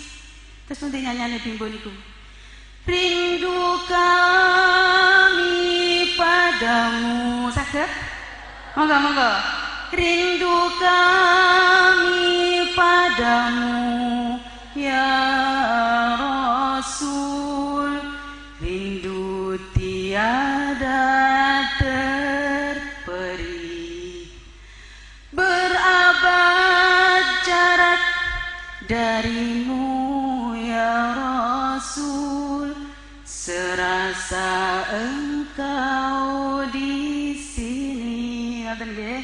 terus nanti nyanyiane bimbo niku rindu kami padamu saged monggo rindu kami padamu ya Rasul rindu tiada terperi berabad jarak darimu ya Rasul serasa engkau di sini ngoten nggih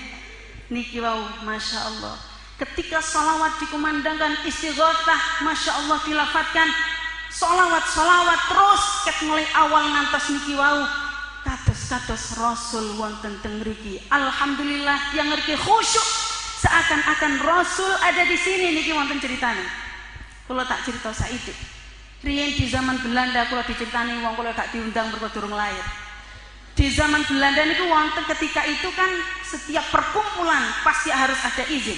niki wau masya Allah ketika sholawat dikumandangkan istighosah masya Allah dilafatkan sholawat terus ket mulai awal ngantos niki wau kados Rasul wonten teng mriki alhamdulillah yang ngerti khusyuk seakan-akan Rasul ada di sini niki wonten ceritane kula tak cerita saiki riyen di zaman Belanda kula diceritani wong kula gak diundang mergo durung lahir di zaman Belanda niku wonten ketika itu kan setiap perkumpulan pasti harus ada izin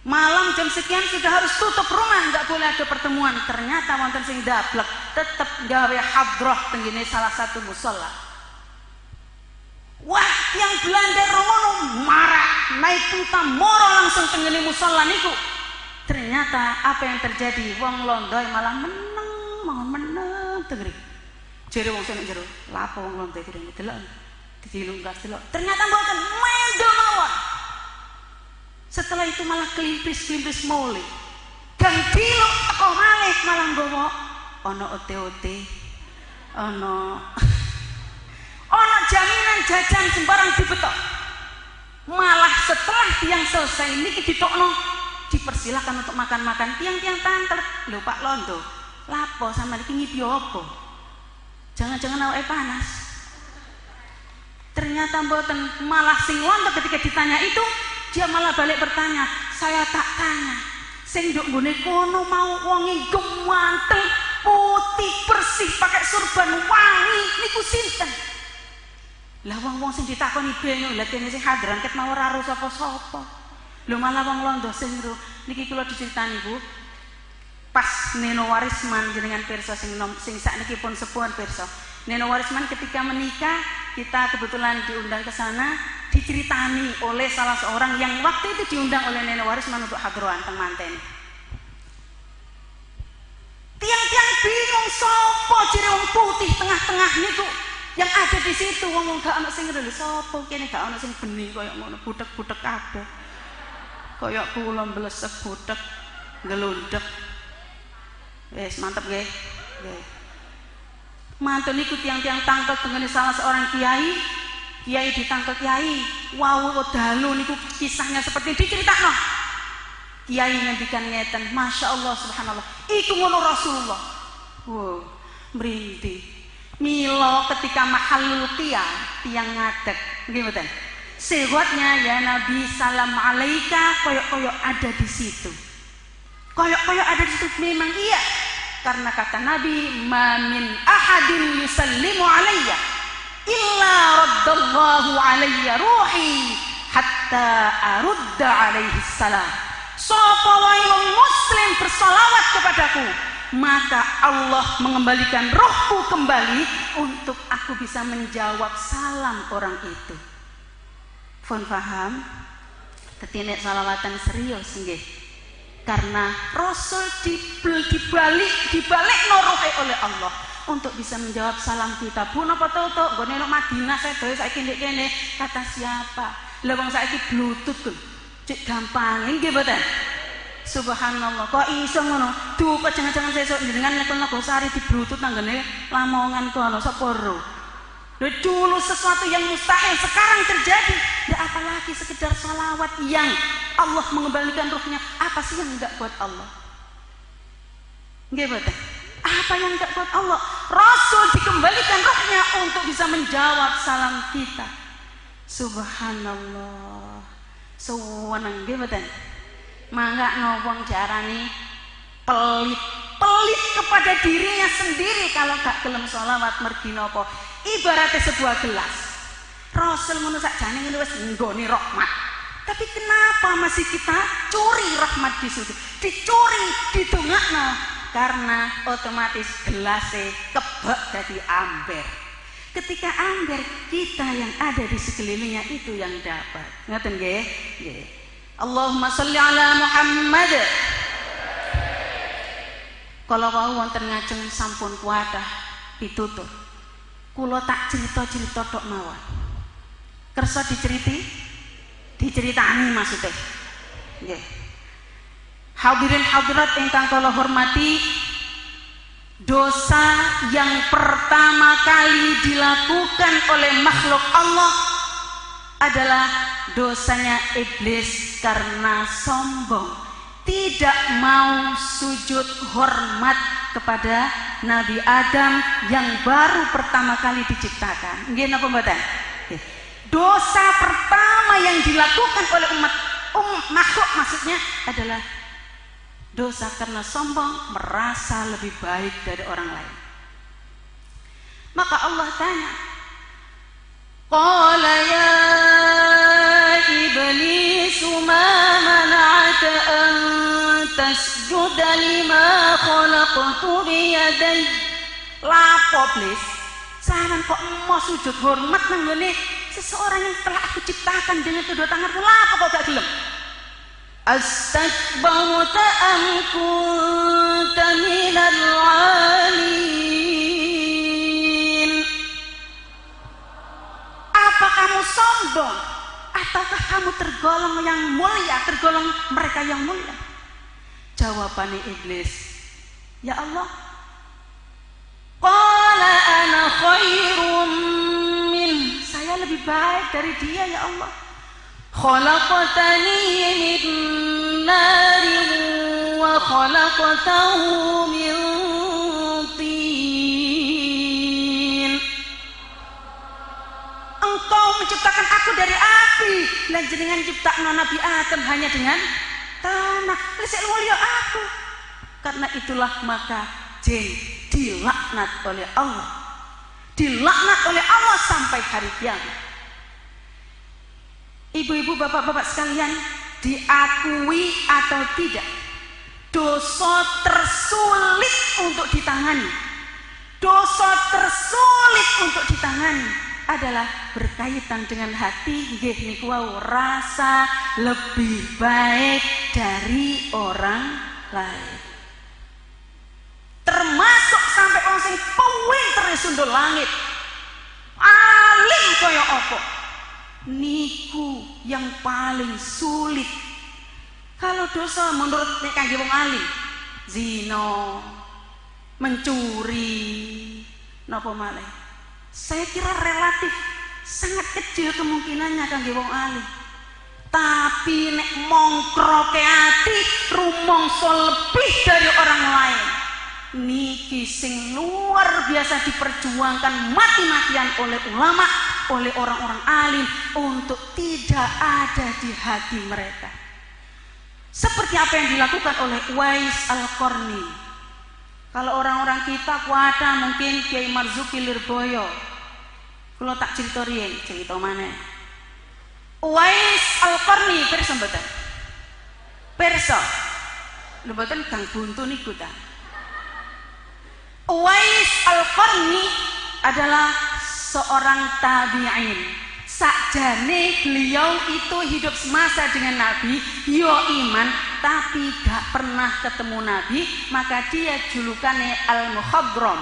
malam jam sekian sudah harus tutup rumah nggak boleh ada pertemuan ternyata wonten sing dablek tetep gawe hadroh tenggine salah satu musola wah yang Belanda romono marah naik pita moro langsung tenggine musola niku ternyata apa yang terjadi wong londoy malah meneng tenggiri jere wong sing jero lapo wong lonte kudu delok dilungkas delok ternyata mboten mendo mawon setelah itu malah kelimpis mule dan diluk teko malih malah nggawa ana ote-ote ana jaminan jajan sembarang dibetok malah setelah tiang selesai niki ditokno dipersilakan untuk makan-makan tiang-tiang tangkel lho Pak Londo lapo sama niki ngipi apa jangan-jangan awake panas Ternyata mboten, malah sing wonten ketika ditanya itu dia malah balik bertanya, saya tak tanya sing nduk nggone kono mau wonge ganteng putih bersih pakai surban wangi niku sinten? Lah wong-wong sing ditakoni bengok lha kene sing hadran ket mau ora ro sapa-sapa. Lho malah wong londo sing ro niki kula diceritani Bu. Pas Neno Warisman jenengan pirsa sing sakniki pun sepuhan pirsa. Neno Warisman ketika menikah, kita kebetulan diundang ke sana, diceritani oleh salah seorang yang waktu itu diundang oleh Neno Warisman untuk hadroan teng manten. Tiang-tiang bingung sapa jere wong putih tengah-tengah niku yang ada di situ wong gak ana sing ngerti sapa kene gak ana sing bening koyo ngono butek-butek kabeh. Koyo kula mblesek butek ngelundhek. Wes mantep nggih. Nggih. Mantun niku tiang-tiang tangkel tengene salah seorang kiai ditangkel kiai. Wow, dalu niku kisahnya seperti diceritakno. Kiai ngendikan ngeten, Masya Allah subhanallah. Iku ngono Rasulullah. Wow, merintih. Milo ketika mahallul qiyam tiang ngadeg, nggih mboten? Sewatnya ya Nabi salam alaika koyok-koyok ada di situ. Koyok-koyok ada di situ memang iya. Karena kata Nabi, "Ma min ahadin yusallimu alayya illa raddallahu alayya ruhi hatta arudda alaihi salam." Sapa wae wong muslim bersolawat kepadaku, maka Allah mengembalikan rohku kembali untuk aku bisa menjawab salam orang itu. Pun paham? Ketinek salawatan serius nggih. Karena Rasul dibalik norohe oleh Allah untuk bisa menjawab salam kita. Bu napa to nggone nang Madinah sedoyo saiki ndek kene kata siapa? Lah wong saiki bluetooth lho. Cek gampang nggih mboten? Subhanallah, kok iso ngono? Duh, kok jangan-jangan sesuk jenengan nyekel Nagosari di bluetooth nang ngene Lamongan kono sapa ro? Dulu sesuatu yang mustahil sekarang terjadi. Ya apalagi sekedar salawat yang Allah mengembalikan ruhnya. Apa sih yang enggak buat Allah? Nggih mboten? Apa yang enggak buat Allah? Rasul dikembalikan ruhnya untuk bisa menjawab salam kita. Subhanallah. Suweneng nggih mboten? Mangga ngomong jarani pelit kepada dirinya sendiri kalau gak gelem sholawat mergi napa. Ibaratnya sebuah gelas. Rasul ngono sakjane ngene wis nggone rahmat. Tapi kenapa masih kita curi rahmat di situ? Dicuri, didongakno karena otomatis gelasnya kebek jadi amber. Ketika amber, kita yang ada di sekelilingnya itu yang dapat. Ngoten nggih? Nggih. Allahumma sholli ala Muhammad. Kalau wau wonten ngajeng sampun kuatah pitutur. Kula tak cerita-cerita tok mawon. Kersa diceritani maksudnya. Nggih. Hadirin hadirat ingkang kula hormati, dosa yang pertama kali dilakukan oleh makhluk Allah adalah dosanya iblis karena sombong, tidak mau sujud hormat kepada Nabi Adam yang baru pertama kali diciptakan. Nggih napa mboten? Dosa pertama yang dilakukan oleh makhluk maksudnya adalah dosa karena sombong, merasa lebih baik dari orang lain. Maka Allah tanya, qala ya iblis ma mana'aka an tasjuda lima khalaqtu biyadai. Lapo iblis sampean kok mau sujud hormat nang ngene seseorang yang telah aku ciptakan dengan kedua tanganku? Lapo kok gak gelem? Astakbarta am kunta minal 'alin. Apa kamu sombong ataukah kamu tergolong yang mulia, tergolong mereka yang mulia? Jawabannya iblis, ya Allah, qala ana khairum min, saya lebih baik dari dia ya Allah. Khalaqtani min narin wa khalaqtahu min tin. Engkau menciptakan aku dari api, lan jenengan ciptakno Nabi Adam hanya dengan tanah. Lesek mulia aku. Karena itulah maka jin dilaknat oleh Allah. Dilaknat oleh Allah sampai hari kiamat. Ibu-ibu, bapak-bapak sekalian, diakui atau tidak, dosa tersulit untuk ditangani, dosa tersulit untuk ditangani adalah berkaitan dengan hati, nggih niku wau, rasa lebih baik dari orang lain. Termasuk sampai wong sing pinter sundul langit, alim kaya apa, niku yang paling sulit. Kalau dosa menurut nek kangge wong alim, zina, mencuri, napa malih, saya kira relatif sangat kecil kemungkinannya kangge wong alim. Tapi nek mongkroke ati rumangsa lebih dari orang lain, niki sing luar biasa diperjuangkan mati-matian oleh ulama, oleh orang-orang alim untuk tidak ada di hati mereka. Seperti apa yang dilakukan oleh Uwais Al-Qarni. Kalau orang-orang kita kuada mungkin Kiai Marzuki Lirboyo. Kalau tak cerita riyen, cerita mana? Uwais Al-Qarni pirsa mboten? Pirsa. Lho mboten Kang Buntu niku ta. Uwais Al-Qarni adalah seorang tabi'in. Sakjane beliau itu hidup semasa dengan Nabi, yo iman, tapi gak pernah ketemu Nabi, maka dia julukannya Al-Mukhadram.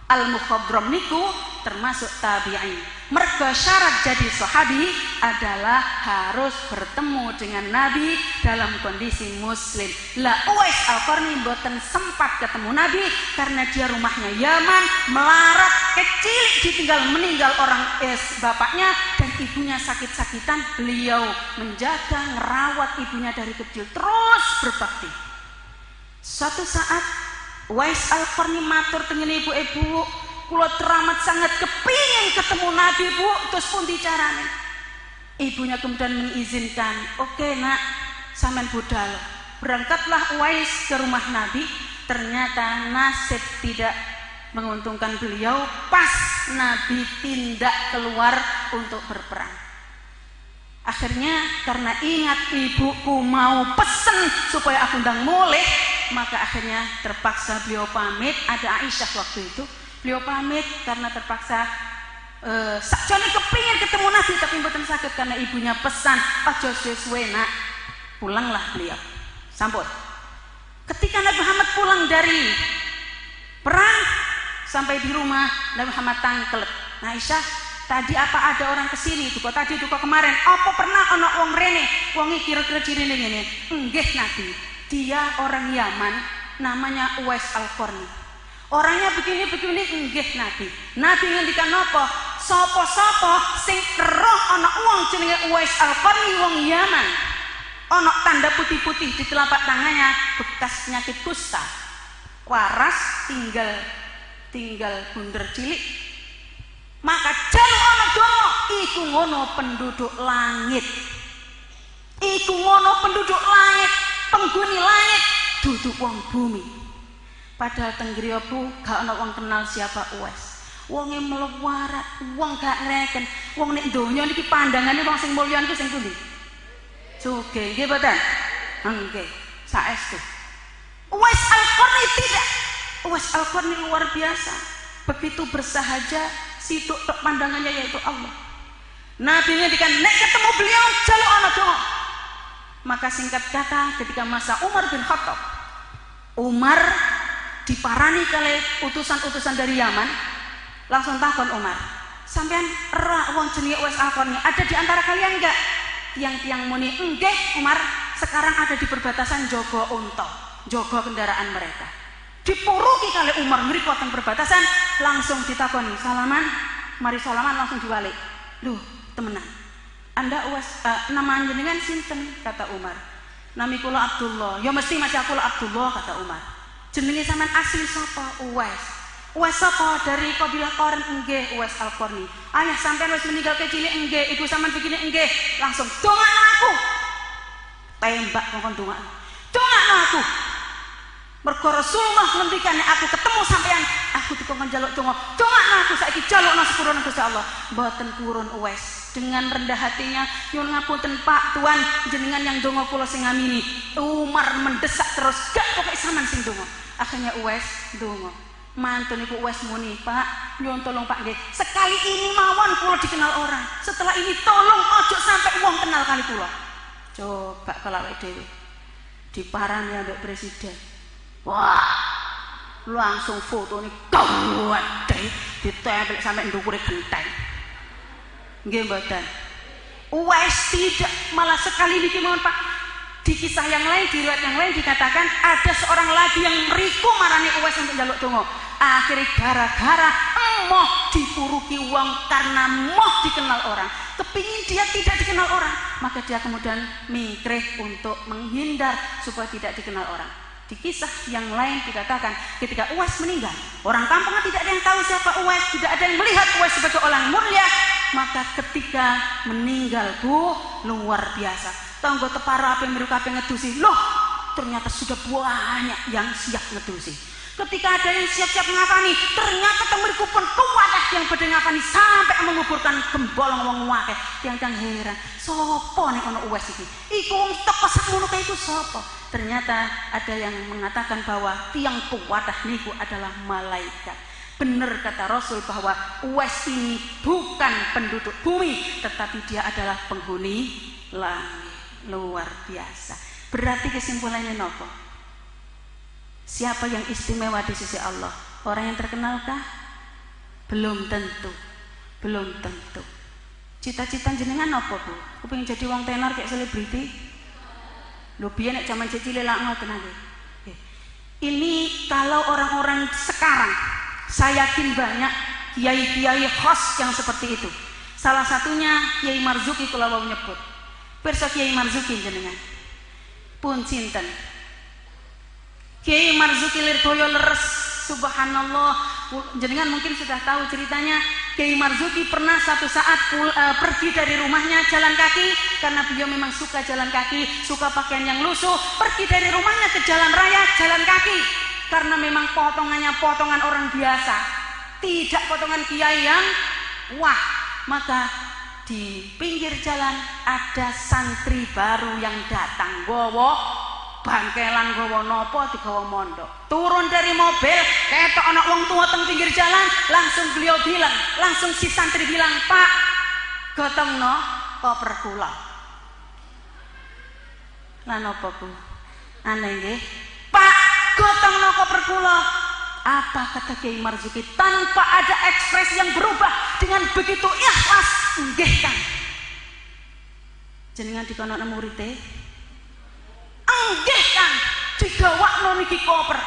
Al-Mukhadram niku termasuk tabi'in. Mergo syarat jadi sahabi adalah harus bertemu dengan Nabi dalam kondisi muslim. Lah Uwais Al-Qarni mboten sempat ketemu Nabi karena dia rumahnya Yaman, melarat, kecil, ditinggal meninggal orang bapaknya dan ibunya sakit-sakitan. Beliau menjaga, ngerawat ibunya dari kecil, terus berbakti. Suatu saat Uwais Al-Qarni matur tengene ibu-ibu, kula teramat sangat kepingin ketemu Nabi, Bu, terus pundi carane? Ibunya kemudian mengizinkan, oke nak, sampean budal. Berangkatlah Uwais ke rumah Nabi. Ternyata nasib tidak menguntungkan beliau, pas Nabi tindak keluar untuk berperang. Akhirnya karena ingat ibuku mau pesen supaya aku ndang mulih, maka akhirnya terpaksa beliau pamit. Ada Aisyah waktu itu. Beliau pamit karena terpaksa sakjane kepingin ketemu Nabi tapi mboten saged karena ibunya pesan aja suwe-suwe nak. Pulanglah beliau. Sampun. Ketika Nabi Muhammad pulang dari perang sampai di rumah, Nabi Muhammad tangkelet. Aisyah, tadi apa ada orang kesini? Duka tadi, duka kemarin. Apa pernah ana wong rene? Wong iki kira-kira cirine ngene. Nggih Nabi. Dia orang Yaman, namanya Uwais Al-Qarni. Orangnya begini-begini, nggih Nabi. Nabi ngendikan napa? Sapa-sapa sing roh ana wong jenenge Uwais Al-Qarni wong Yaman, ana tanda putih-putih di telapak tangannya bekas penyakit kusta, waras, tinggal bunder cilik, maka jaluk ana donga, iku ngono penduduk langit. Iku ngono penduduk langit, penghuni langit, duduk wong bumi. Padahal tenggriya Bu gak ana wong kenal siapa Uwais. Wonge mlewarat, wong gak ngreken. Wong nek donya niki pandangane wong sing mulya niku sing pundi? Sugih nggih mboten? Nggih, saestu. Uwais Al-Qarni tidak. Uwais Al-Qarni luar biasa. Begitu bersahaja, situk tok pandangannya yaitu Allah. Nabi ngendikan nek ketemu beliau jaluk ana donga. Maka singkat kata ketika masa Umar bin Khattab, Umar diparani kali utusan-utusan dari Yaman, langsung takon Umar, sampean ora wong jenenge Uwais Al-Qarni ada di antara kalian enggak? Tiang-tiang muni nggih Umar, sekarang ada di perbatasan jaga unta, jaga kendaraan mereka. Dipuruki kali Umar mriku teng perbatasan, langsung ditakoni, salaman, mari salaman, langsung dibalik. Duh, temenan. Anda Uwais, nama jenengan sinten? Kata Umar. Nami kula Abdullah. Ya mesti masih aku Abdullah, kata Umar. Jenenge sampean asli sapa? Uwais. Uwais sapa? Dari kabilah Qarn. Nggih, Uwais Al-Qarni. Ayah sampean wis meninggal kecilik? Nggih. Ibu sampean begini? Nggih. Langsung dongakno aku. Tembak kongkon dongakno. Dongakno aku. Mergo Rasulullah ngendikan aku ketemu sampean, aku dikongkon njaluk donga. Dongakno aku saiki jalukno sepurane Gusti Allah. Mboten purun Uwais. Dengan rendah hatinya, nyuwun ngapunten Pak, Tuan, jenengan yang donga kula sing ngamini. Umar mendesak terus, gak pokoke sampean sing donga. Akhirnya Uwais donga. Mantun ibu Uwais muni, Pak, nyuwun tolong Pak nggih. Sekali ini mawon kula dikenal orang. Setelah ini tolong ojo sampai wong kenal kali kula. Coba kalau awake dhewe diparani ambek presiden. Wah, langsung foto ini gawat deh, ditempel sampai ndukure genteng. Nggih mboten. Uwais tidak, malah sekali niki mawon Pak. Di kisah yang lain, di riwayat yang lain dikatakan ada seorang lagi yang meriku marani Uwais untuk njaluk donga. Akhirnya gara-gara emoh dipuruki uang karena moh dikenal orang, kepingin dia tidak dikenal orang, maka dia kemudian mingkrih untuk menghindar supaya tidak dikenal orang. Di kisah yang lain dikatakan ketika Uwais meninggal, orang kampungnya tidak ada yang tahu siapa Uwais, tidak ada yang melihat Uwais sebagai orang mulia. Maka ketika meninggal luar biasa. Tanggo tepara apa yang mereka ngedusi, loh ternyata sudah banyak yang siap ngedusi. Ketika ada yang siap-siap ngafani, ternyata temeriku pun kuat yang pada ngafani sampai menguburkan gembolong wong wake. Tiang-tiang heran, sopo nih ono Uwais iki? Iku wong teko sakmono kae iku sopo? Ternyata ada yang mengatakan bahwa tiang kuwadah niku adalah malaikat. Benar kata Rasul bahwa Uwais ini bukan penduduk bumi, tetapi dia adalah penghuni langit. Luar biasa. Berarti kesimpulannya nopo? Siapa yang istimewa di sisi Allah? Orang yang terkenalkah? Belum tentu. Belum tentu. Cita-cita jenengan nopo Bu? Aku pengen jadi wong tenar kayak selebriti. Lho biyen nek jaman cilik lak ngoten nggih. Ini kalau orang-orang sekarang, saya yakin banyak kiai-kiai khos yang seperti itu. Salah satunya Kiai Marzuki kula wau nyebut. Pirsa Kiai Marzuki jenengan pun sinten? Kiai Marzuki Lirboyo leres, subhanallah. Jenengan mungkin sudah tahu ceritanya. Kiai Marzuki pernah satu saat pergi dari rumahnya jalan kaki, karena beliau memang suka jalan kaki, suka pakaian yang lusuh. Pergi dari rumahnya ke jalan raya jalan kaki, karena memang potongannya potongan orang biasa, tidak potongan kiai yang wah. Maka di pinggir jalan ada santri baru yang datang, gowo bangkelan, gowo nopo, digawa mondok. Turun dari mobil, ketok anak wong tua teng pinggir jalan, langsung beliau bilang, langsung si santri bilang, Pak, gotongno koper kula. Lah napa Bu? Aneh nggih. Pak, gotongno koper kula. Apa kata Kiai Marzuki tanpa ada ekspresi yang berubah, dengan begitu ikhlas? Nggih Kang. Jenengan dikonokno murite? Nggih Kang. Digawakno niki koper.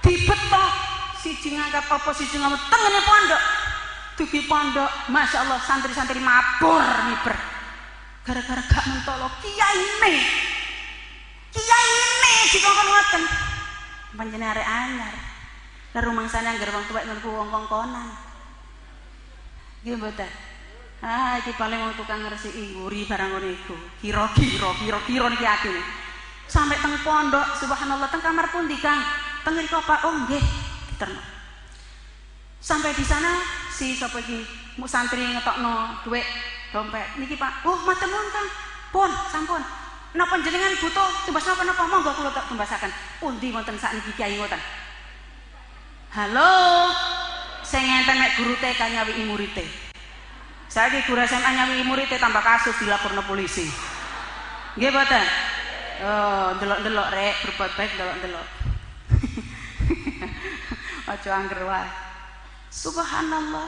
Dibeto siji ngangkat apa siji ngangkat tengene pondok. Dugi pondok, Masya Allah santri-santri mabur miber. Gara-gara gak mentolo kiyaine. Kiyaine dikongkon ngoten. Panjenengan arek anyar. Rumangsane anggar wong tuwek nurku wong kongkonan. Nggih mboten. Ah iki paling wong tukang ngresiki nguri barang ngene iku. Kira-kira niki atine. Sampai teng pondok, subhanallah, teng kamar pundi Kang? Teng mriku Pak. Oh nggih, diterno. Sampai di sana si sapa iki santri ngetokno dhuwit dompet. Niki Pak. Oh matur nuwun Kang. Pun sampun. Napa jenengan butuh tumbas napa monggo kula tak tumbasaken. Pundi wonten sakniki Kiai ngoten? Halo, saya ngenten nek guru TK nyawi muridé. Saya di guru SMA nyawi muridé tambah kasus dilaporno polisi. Nggih mboten? Oh, delok-delok rek, berbuat baik delok-delok. Aja angger wae. Subhanallah.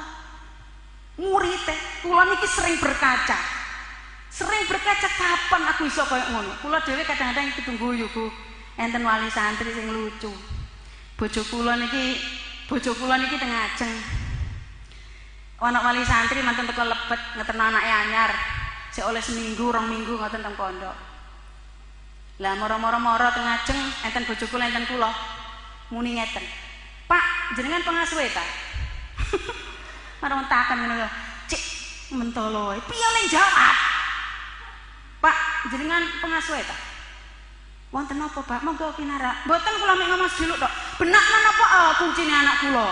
Muridé, kula niki sering berkaca. Sering berkaca kapan aku iso koyo ngono. Kula dhewe kadang-kadang ketunggu Bu. Enten wali santri sing lucu. Bojo kula niki teng Ajeng. Ana wali santri manten teko lebet ngeterno anake anyar. Sik oleh seminggu, 2 minggu ngoten teng pondok. Lah moro-moro teng Ajeng enten bojo kula enten kula. Muni ngeten. Pak, jenengan pengasuh ta? Marang takan ngono lho. Cik mentolo piye oleh jawab? Pak, jenengan pengasuh ta? Wonten napa, Pak? Monggo pinarak. Mboten kula mek ngomong dulu tok. Benakna napa kuncine anak kula?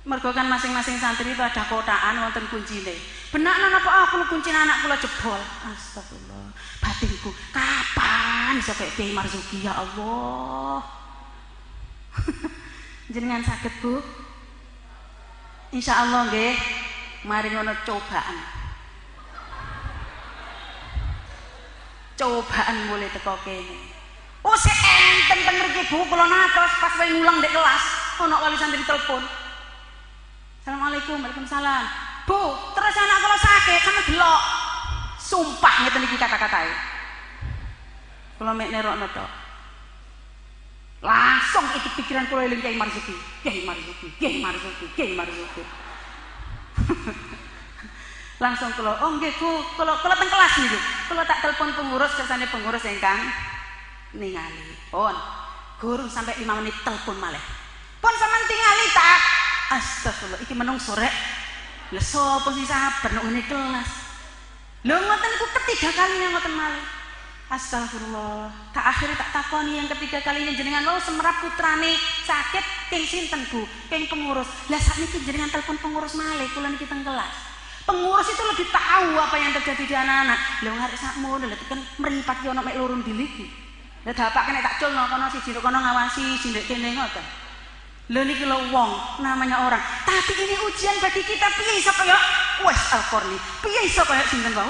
Mergo kan masing-masing santri itu ada kotaan wonten kuncine. Benakna napa kula kuncine anak kula jebol. Astagfirullah. Batinku, kapan iso kaya Kiai Marzuki ya Allah. Jenengan saged, Bu? Insyaallah nggih. Mari ngono cobaan. Cobaan mulai teko kene. Oh sik enten bener iki Bu, kula natos pas wae ngulang ndek kelas, ana wali santri telepon. Assalamualaikum, waalaikumsalam. Bu, terus anak kula sakit sama delok. Sumpah ngeten iki kata-katae. Kula mek nerokno tok. Langsung itu pikiran kula eling Kiai Marzuki. Kiai Marzuki, Kiai Marzuki, Kiai Marzuki. Langsung kula, oh nggih Bu, kula teng kelas niku. Kula tak telepon pengurus, kersane pengurus ingkang ningali. Pun, gurung sampai 5 menit telepon malih. Pun sampean tingali tak? Astagfirullah, iki menung sore. Lah sapa sing sabar nek ngene kelas? Lho ngoten niku ketiga kalinya ngoten malih. Astagfirullah. Tak akhirnya tak takoni yang ketiga kalinya jenengan lo semerap putrane sakit keng sinten Bu? Keng pengurus. Lah sakniki jenengan telepon pengurus malih kula niki teng kelas. Pengurus itu lebih tahu apa yang terjadi di anak-anak. Lho ngarep sakmono lho kan mripat ki ono mek loro ndiliki. Lah dapak kene tak culno kono siji kono ngawasi sindek kene ngoten. Lho niki lho wong namanya orang. Tapi ini ujian bagi kita piye iso kaya wes Al-Qarni. Piye iso kaya sinten wau?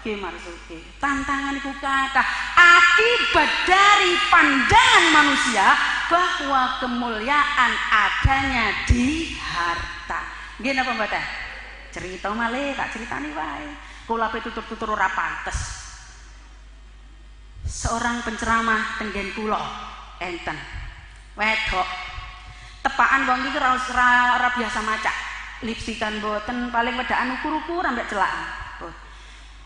Kiai Marzuki. Tantangan iku kathah. Akibat dari pandangan manusia bahwa kemuliaan adanya di harta. Nggih napa mboten? Cerita malih tak ceritani wae. Kula pe tutur-tutur ora pantes. Seorang penceramah tenggen kula enten wedok tepaan wong iki ora biasa macak lipstikan boten paling wedaan ukur-ukur ambek celakan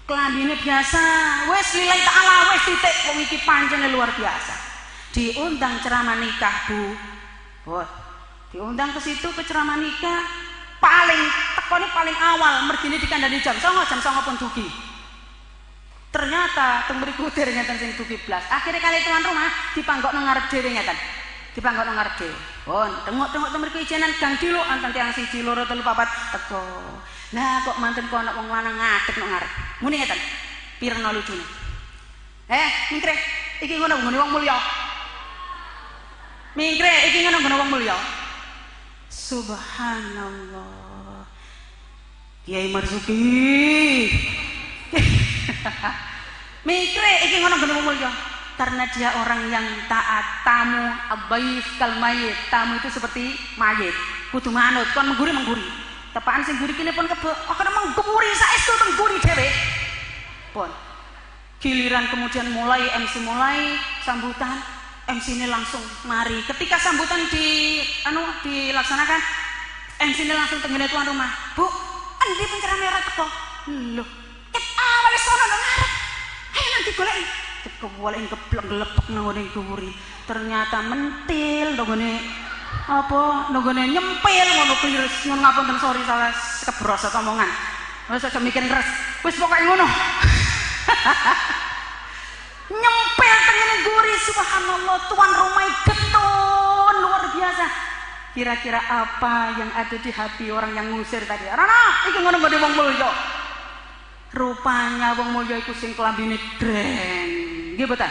klambine biasa wis lillahi taala wis titik wong iki pancene luar biasa diundang ceramah nikah Bu diundang ke situ ke ceramah nikah paling tekone paling awal mergine dikandani jam 09.00 pun dugi ternyata teng mriku dereng ngeten sing dugi blas akhirnya kali tuan rumah dipanggokno ngarep dhewe ngeten dipanggokno ngarep dhewe pun tengok-tengok teng mriku ijenan gang diluk anten tiyang 1 2 3 4 teko lah kok manten kok ana wong lanang ngadeg nang ngarep muni ngeten pirna lucune mingkre iki ngono nggone wong mulya mingkre iki ngono nggone wong mulya subhanallah Kiai Marzuki mikre iki ngono nggone wong mulya karena dia orang yang taat tamu abaif kal mayit tamu itu seperti mayit kudu manut kon mengguri tepaan sing guri kene pun kebo akan mengguri saestu teng guri dhewe pun giliran kemudian mulai MC mulai sambutan MC ini langsung mari ketika sambutan dilaksanakan MC ini langsung tenggene tuan rumah Bu endi penceramah ora teko lho ket awal sono nang ngarep ayo nanti goleki kewalain geblek-gelepek nang ngene guri ternyata mentil nggone apa nggone nyempil ngono kliris nyun ngapunten sorry salah kebrosot omongan wis aja mikir res wis pokoke ngono nyempil teng ngene guri subhanallah tuan rumah getun luar biasa kira-kira apa yang ada di hati orang yang ngusir tadi Rana iki ngono ngene wong mulya rupanya wong mulya iku sing klambine dreng nggih boten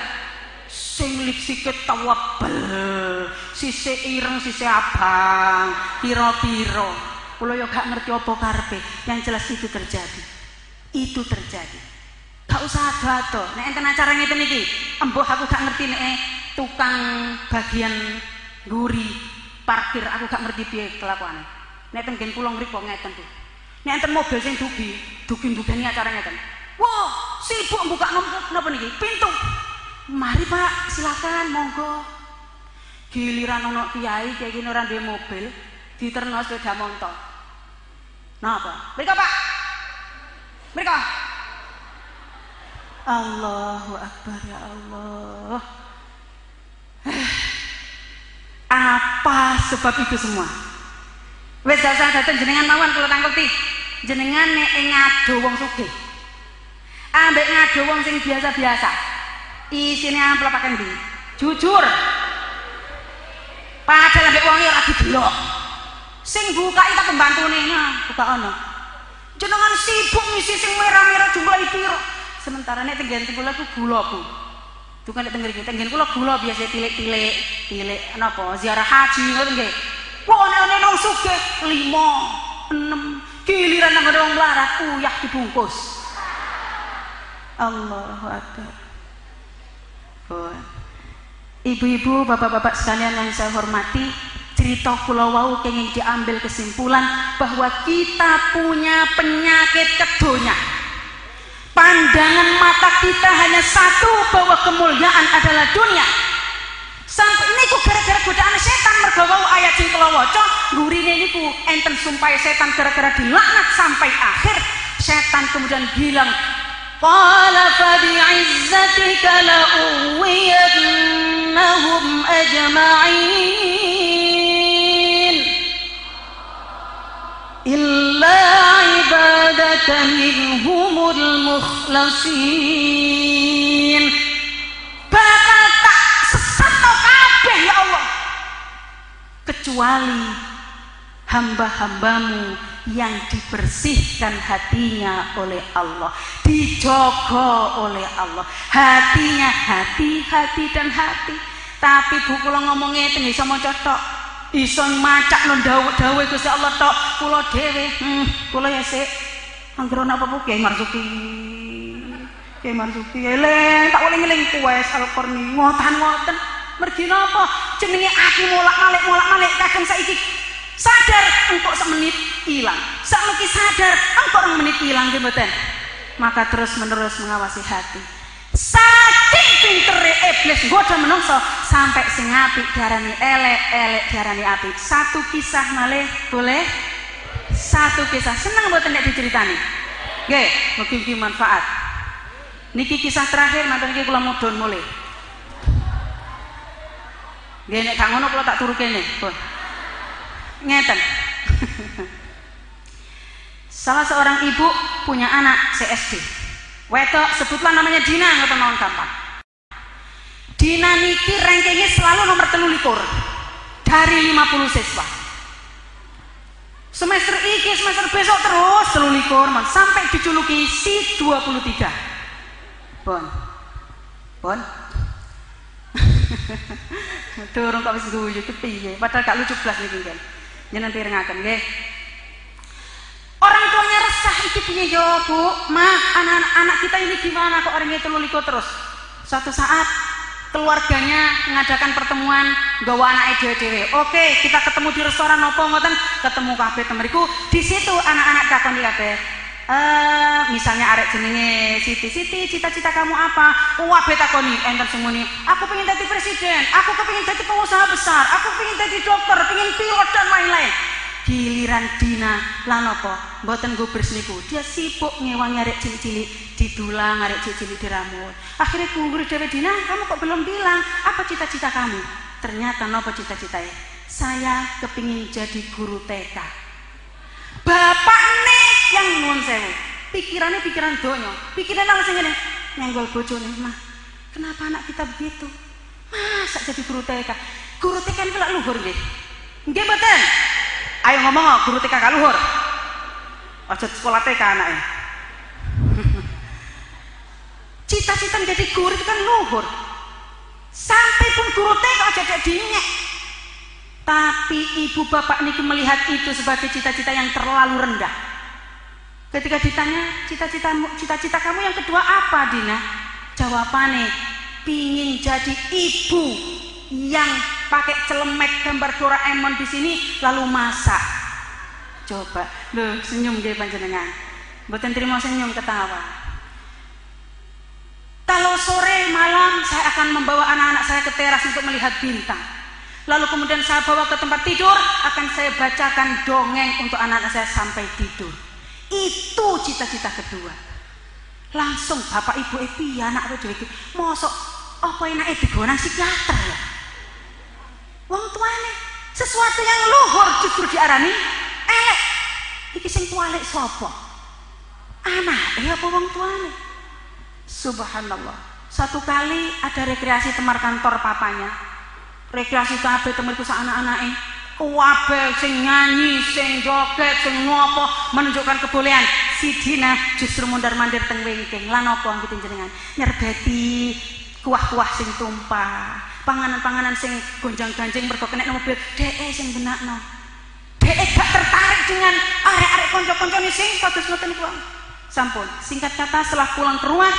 sing lipsike tawabel sise ireng sise abang pira-pira kula yo gak ngerti apa karepe yang jelas itu terjadi gak usah ado-ado nek enten acara ngeten iki embuh aku gak ngerti nek tukang bagian nguri parkir aku gak ngerti piye kelakuane nek tenggen kula mriku ngeten tuh nek enten mobil sing dugi-dugani acara ngeten wah sibuk buka napa niki pintu mari Pak silakan monggo giliran ono kiai kene ora duwe mobil diterno sepeda motor napa mriko Pak mriko Allahu Akbar ya Allah apa sebab itu semua. Wes gak usah dateng jenengan mawon kula tangketi. Jenengan nek ngado wong sugih. Ambek ngado wong sing biasa-biasa. Isine amplop akeh ndi? Jujur. Padahal ambek wong ora didelok. Sing bukai tak pembantune buka ono. Jenengan sibuk ngisi sing merah-merah jumlah piro. Sementara nek tenggen kula ku gula Bu. Tukang nek tenggen kula gula biasa tilik-tilik, napa ziarah haji ngoten nggih. Wong nek nang sugih 5, 6 giliran nang wong melarat uyah dibungkus. Allahu Akbar. Ibu-ibu, bapak-bapak sekalian yang saya hormati, cerita kula wau kenging diambil kesimpulan bahwa kita punya penyakit kedonya. Pandangan mata kita hanya satu, bahwa kemuliaan adalah dunia. Sampai niku gara-gara godaan setan, mergo wau ayat sing kula waca gurine niku enten sumpah setan gara-gara dilaknat sampai akhir. Setan kemudian bilang, qala fa bi'izzatika la uwiyannahum ajma'in illa ibadaka minhumul mukhlasin. Bakal tak sesatno kabeh ya Allah kecuali hamba-hambamu yang dibersihkan hatinya oleh Allah, dijogo oleh Allah. Hatinya hati dan hati. Tapi Bu kula ngomongnya itu iso maca tok, iso macak no dawuh Gusti Allah tok. Kula dhewe kula ya sik anggere ana apa-apa Kiai Marzuki eleng tak eling-eling kuwes Al-Qarni ngoten mergi napa jenenge aku molak-malik kadang saiki sadar engkau semenit hilang, saiki sadar engkau 2 menit hilang nggih mboten. Maka terus menerus mengawasi hati. Saking pintere iblis nggoda menungso sampai sing apik diarani elek diarani apik. Satu kisah malih boleh? Satu kisah seneng mboten nek diceritani? Nggih, mugi-mugi manfaat. Niki kisah terakhir manten iki kula mudhun mulih. Nggih nek gak ngono kula tak turu kene, pun. Ngeten. Salah seorang ibu punya anak SD. Wedok sebutlah namanya Dina, ngoten mawon gampang. Dina niki rankingnya selalu nomor 23 dari 50 siswa. Semester iki, semester besok terus 23 sampai dijuluki si 23. Bon. Durung kok wis guyu kepiye, padahal gak lucu blas niki kan. Jenengan pirengaken nggih. Orang tuanya resah iki piye yo, Bu? Ma, anak-anak kita ini gimana kok orangnya 23 terus? Suatu saat keluarganya mengadakan pertemuan gawa anake dhewe-dhewe. Oke, kita ketemu di restoran opo ngoten, ketemu kabeh temeriku. Di situ anak-anak takoni kabeh. Misalnya arek jenenge Siti, cita-cita kamu apa? Kabeh takoni enten semuni. Aku pengen jadi presiden, aku kepengin jadi pengusaha besar, aku pengen jadi dokter, pengen pilot dan lain-lain. Giliran Dina lan apa? Mboten gubers niku. Dia sibuk ngewangi arek cilik-cilik, didulang arek cilik-cilik diramut. Akhirnya guru dhewe, Dina, kamu kok belum bilang apa cita-cita kamu? Ternyata napa cita-citanya? Saya kepingin jadi guru TK. Bapak nih yang nuwun sewu. Pikirannya pikiran donya. Pikirannya langsung ngene, nyenggol bojone, "Mah, kenapa anak kita begitu? Masa jadi guru TK? Guru TK ini lak luhur nggih." Nggih mboten? Ayo ngomong guru TK gak luhur. Aja sekolah TK anaknya. Cita-cita menjadi guru itu kan luhur. Sampai pun guru TK aja dinyek. Tapi ibu bapak niku melihat itu sebagai cita-cita yang terlalu rendah. Ketika ditanya cita-cita kamu yang kedua apa, Dina? Jawabannya pingin jadi ibu yang pakai celemek gambar Doraemon di sini lalu masak. Coba, loh senyum nggih panjenengan. Mboten terima senyum ketawa. Kalau sore malam saya akan membawa anak-anak saya ke teras untuk melihat bintang. Lalu kemudian saya bawa ke tempat tidur, akan saya bacakan dongeng untuk anak-anak saya sampai tidur. Itu cita-cita kedua. Langsung bapak ibu piye anak itu iki mosok apa enake digonang psikiater ya. Wong tuane Sesuatu yang luhur justru diarani elek. Iki sing tualek sapa? Anak, apa wong tuane? Subhanallah. Satu kali ada rekreasi temar kantor papanya. Rekreasi kabeh temerku sak anak-anake. Kabeh sing nyanyi, sing joget, sing ngopo menunjukkan kebolehan. Si Dina justru mondar-mandir teng wingking. Lan apa nggih jenengan? Nyerbeti kuah-kuah sing tumpah. Panganan-panganan sing gonjang-ganjing mergo kena mobil. Dheke sing benakno. Dheke gak tertarik dengan arek-arek kanca-kancane sing kados ngoten niku. Sampun, singkat kata setelah pulang ke rumah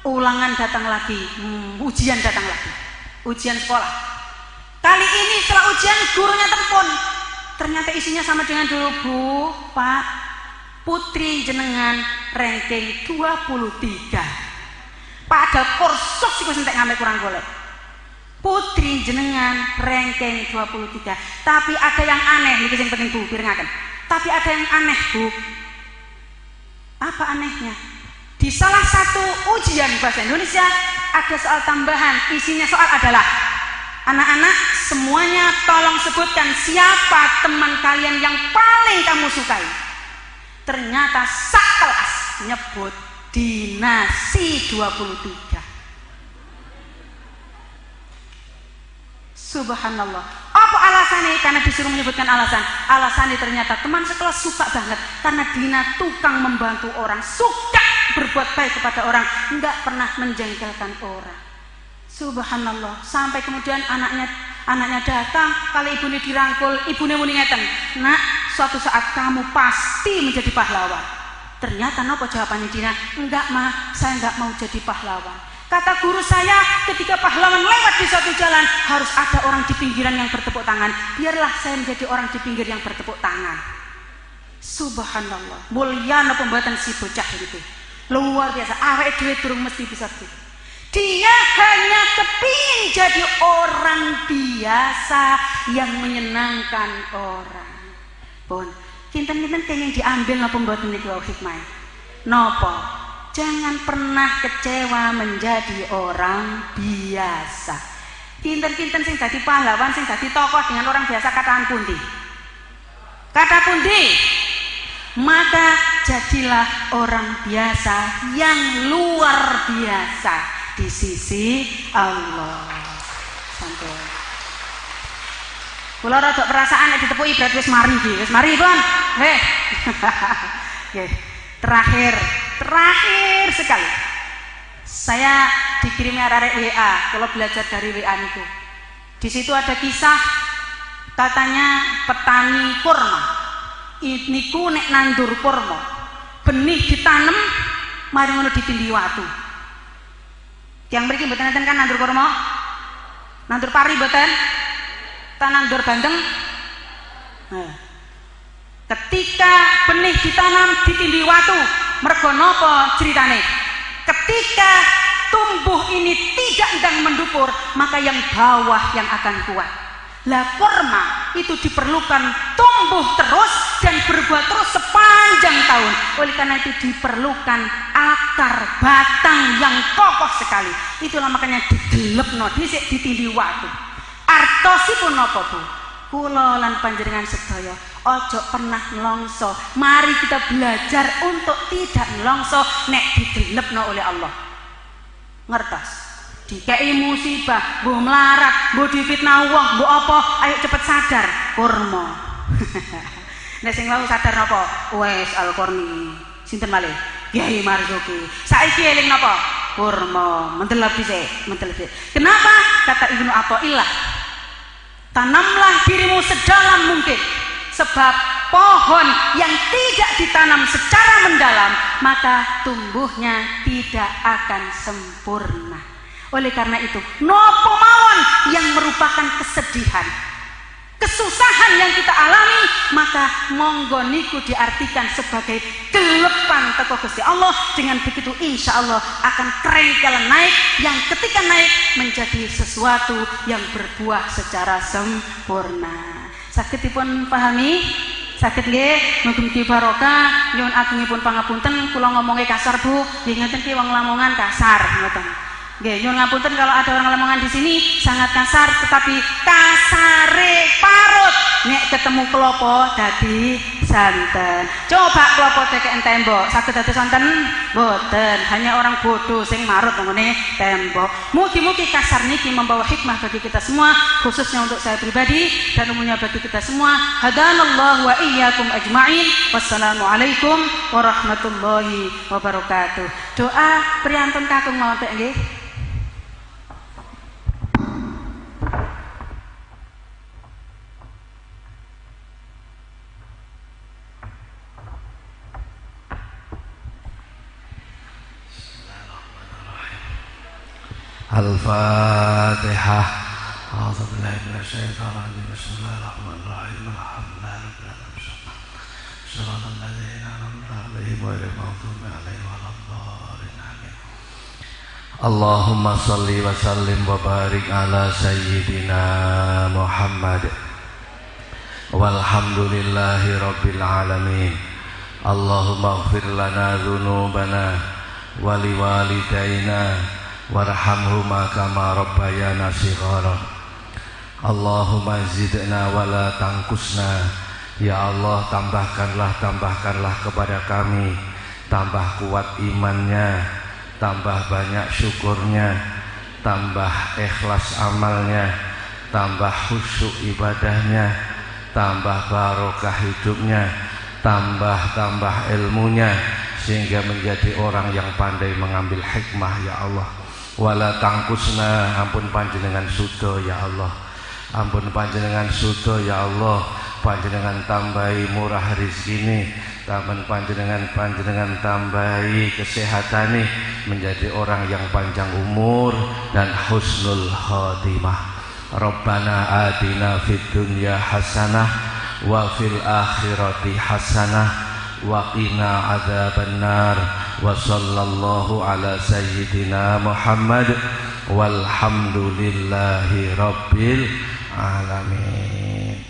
ulangan datang lagi, ujian datang lagi, ujian sekolah. Kali ini setelah ujian gurunya telepon, ternyata isinya sama dengan dulu. Bu, Pak, putri jenengan ranking 23. Padahal korsok sih wis entek ngambil kurang golek. Putri jenengan ranking 23. Tapi ada yang aneh, niki sing penting Bu, pirengaken. Tapi ada yang aneh, Bu. Apa anehnya? Di salah satu ujian bahasa Indonesia ada soal tambahan, isinya soal adalah anak-anak semuanya tolong sebutkan siapa teman kalian yang paling kamu sukai. Ternyata sak kelas nyebut Dinasi 23. Subhanallah. Apa alasannya? Karena disuruh menyebutkan alasan. Alasannya ternyata teman sekelas suka banget karena Dina tukang membantu orang, suka berbuat baik kepada orang, enggak pernah menjengkelkan orang. Subhanallah. Sampai kemudian anaknya datang, kali ibunya dirangkul, ibunya muni ngeten, "Nak, suatu saat kamu pasti menjadi pahlawan." Ternyata napa jawabannya Dina? "Enggak, Ma, saya enggak mau jadi pahlawan. Kata guru saya, ketika pahlawan lewat di suatu jalan, harus ada orang di pinggiran yang bertepuk tangan. Biarlah saya menjadi orang di pinggir yang bertepuk tangan." Subhanallah. Mulyana pembuatan si bocah itu. Luar biasa. Awake dhewe durung mesti bisa gitu. Dia hanya kepingin jadi orang biasa yang menyenangkan orang. Pun, kinten-kinten yang diambil napa mboten niku hikmah. Napa? Jangan pernah kecewa menjadi orang biasa. Kinten-kinten sing dadi pahlawan, sing dadi tokoh dengan orang biasa kataan pundi? Kata pundi? Maka jadilah orang biasa yang luar biasa di sisi Allah. Sampai. Kula rada perasaan nek ditepuki berarti wis mari iki. Wis mari, Pun. Heh. Nggih. Terakhir sekali. Saya dikirimi arek WA, kalau belajar dari WA niku. Di situ ada kisah katanya petani kurma. Niku nek nandur kurma, benih ditanam, mari ngono ditindih watu. Yang mriki mboten enten kan nandur kurma? Nandur pari mboten? Ta nandur bandeng? Nah. Ketika benih ditanam ditindih watu, mergo napa ceritane? Ketika tumbuh ini tidak sedang mendukur, maka yang bawah yang akan kuat. Lah kurma itu diperlukan tumbuh terus dan berbuah terus sepanjang tahun. Oleh karena itu diperlukan akar batang yang kokoh sekali. Itulah makanya digelepno dhisik ditindih watu. Artosipun napa, Bu? Kula lan panjenengan sedaya ojo pernah nelongso. Mari kita belajar untuk tidak nelongso nek digelepno oleh Allah. Ngertos? Dikei musibah, mbok melarat, mbok difitnah wong, mbok apa? Ayo cepet sadar, kurma. Nek sing wau sadar napa? Wes Al-Qarni. Sinten malih? Kyai Marzuki. Saiki eling napa? Kurma. Mendelep dhisik, mendelep dhisik. Kenapa? Kata Ibnu Athaillah, tanamlah dirimu sedalam mungkin, sebab pohon yang tidak ditanam secara mendalam maka tumbuhnya tidak akan sempurna. Oleh karena itu, nopo mawon yang merupakan kesedihan, kesusahan yang kita alami, maka monggo niku diartikan sebagai gelepan teko Gusti Allah. Dengan begitu insya Allah akan kerengkel naik, yang ketika naik menjadi sesuatu yang berbuah secara sempurna. Saged dipun pahami? Saged nggih, mugi-mugi barokah. Nyuwun agungipun pangapunten kula ngomongke kasar, Bu. Nggih ngeten ki wong Lamongan kasar ngoten. Nggih, nyuwun ngapunten kalau ada orang Lamongan di sini sangat kasar, tetapi kasare parut nek ketemu klopo dadi santen. Coba klopo cekeken tembok, saged dados santen? Mboten, hanya orang bodoh sing marut nggone tembok. Mugi-mugi kasar niki membawa hikmah bagi kita semua, khususnya untuk saya pribadi dan umumnya bagi kita semua. Hadanallahu wa iyyakum ajma'in. Wassalamualaikum warahmatullahi wabarakatuh. Doa priyantun kakung mawon nggih. Al-Fatihah. A'udzu billahi minasyaitonir rajim. Bismillahirrahmanirrahim. Alhamdulillahirabbil alamin. Shiratal ladzina an'amta 'alaihim ghairil maghdubi 'alaihim waladdallin. Amin. Allahumma shalli wa sallim wa barik ala sayyidina Muhammad. Walhamdulillahi rabbil alamin. Allahumma ighfir lana dzunubana wa liwalidayna warhamhuma kama rabbayana shighara. Allahumma zidna wala tangkusna. Ya Allah, tambahkanlah kepada kami, tambah kuat imannya, tambah banyak syukurnya, tambah ikhlas amalnya, tambah khusyuk ibadahnya, tambah barokah hidupnya, tambah ilmunya, sehingga menjadi orang yang pandai mengambil hikmah. Ya Allah, wala tangkusna, ampun panjenengan sudo ya Allah, ampun panjenengan sudo ya Allah, panjenengan tambahi murah rezeki, taman panjenengan tambahi kesehatan, menjadi orang yang panjang umur dan husnul khotimah. Rabbana atina fid dunya hasanah wa fil akhirati hasanah wa qina adzabannar. Wa sallallahu ala sayyidina Muhammad walhamdulillahi rabbil alamin.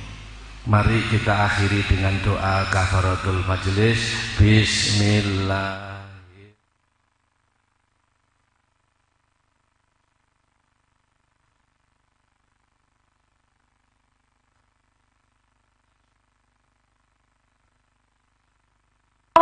Mari kita akhiri dengan doa kafaratul majelis. Bismillah.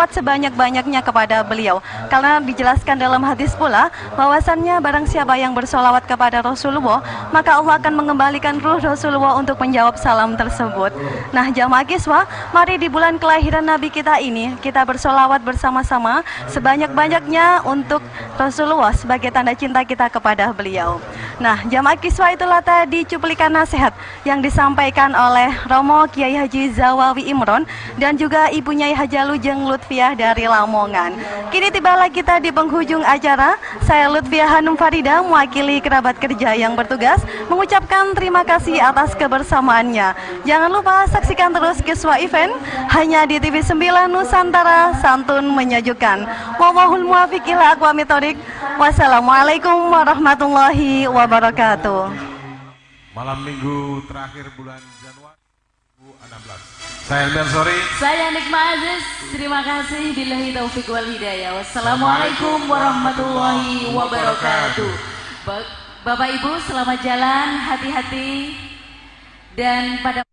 Sebanyak-banyaknya kepada beliau, karena dijelaskan dalam hadis pula bahwasannya barang siapa yang bersolawat kepada Rasulullah, maka Allah akan mengembalikan ruh Rasulullah untuk menjawab salam tersebut. Nah, jamaah kiswah, mari di bulan kelahiran Nabi kita ini kita bersolawat bersama-sama sebanyak-banyaknya untuk Rasulullah sebagai tanda cinta kita kepada beliau. Nah, jamaah kiswah, itulah tadi cuplikan nasihat yang disampaikan oleh Romo Kiai Haji Zawawi Imron dan juga Ibu Nyai Haja Lujeng Lutfiah dari Lamongan. Kini tibalah kita di penghujung acara. Saya Lutfiah Hanum Farida mewakili kerabat kerja yang bertugas mengucapkan terima kasih atas kebersamaannya. Jangan lupa saksikan terus Kiswah Event hanya di TV 9 Nusantara, santun menyejukkan. Wallahul muwaffiq ila aqwamit thoriq. Wassalamualaikum warahmatullahi wabarakatuh. Malam minggu terakhir bulan Januari 2016. Saya Elmian Sori. Saya Nikma Aziz. Terima kasih. Billahi taufiq wal hidayah. Wassalamualaikum warahmatullahi wabarakatuh. Bapak Ibu, selamat jalan, hati-hati, dan pada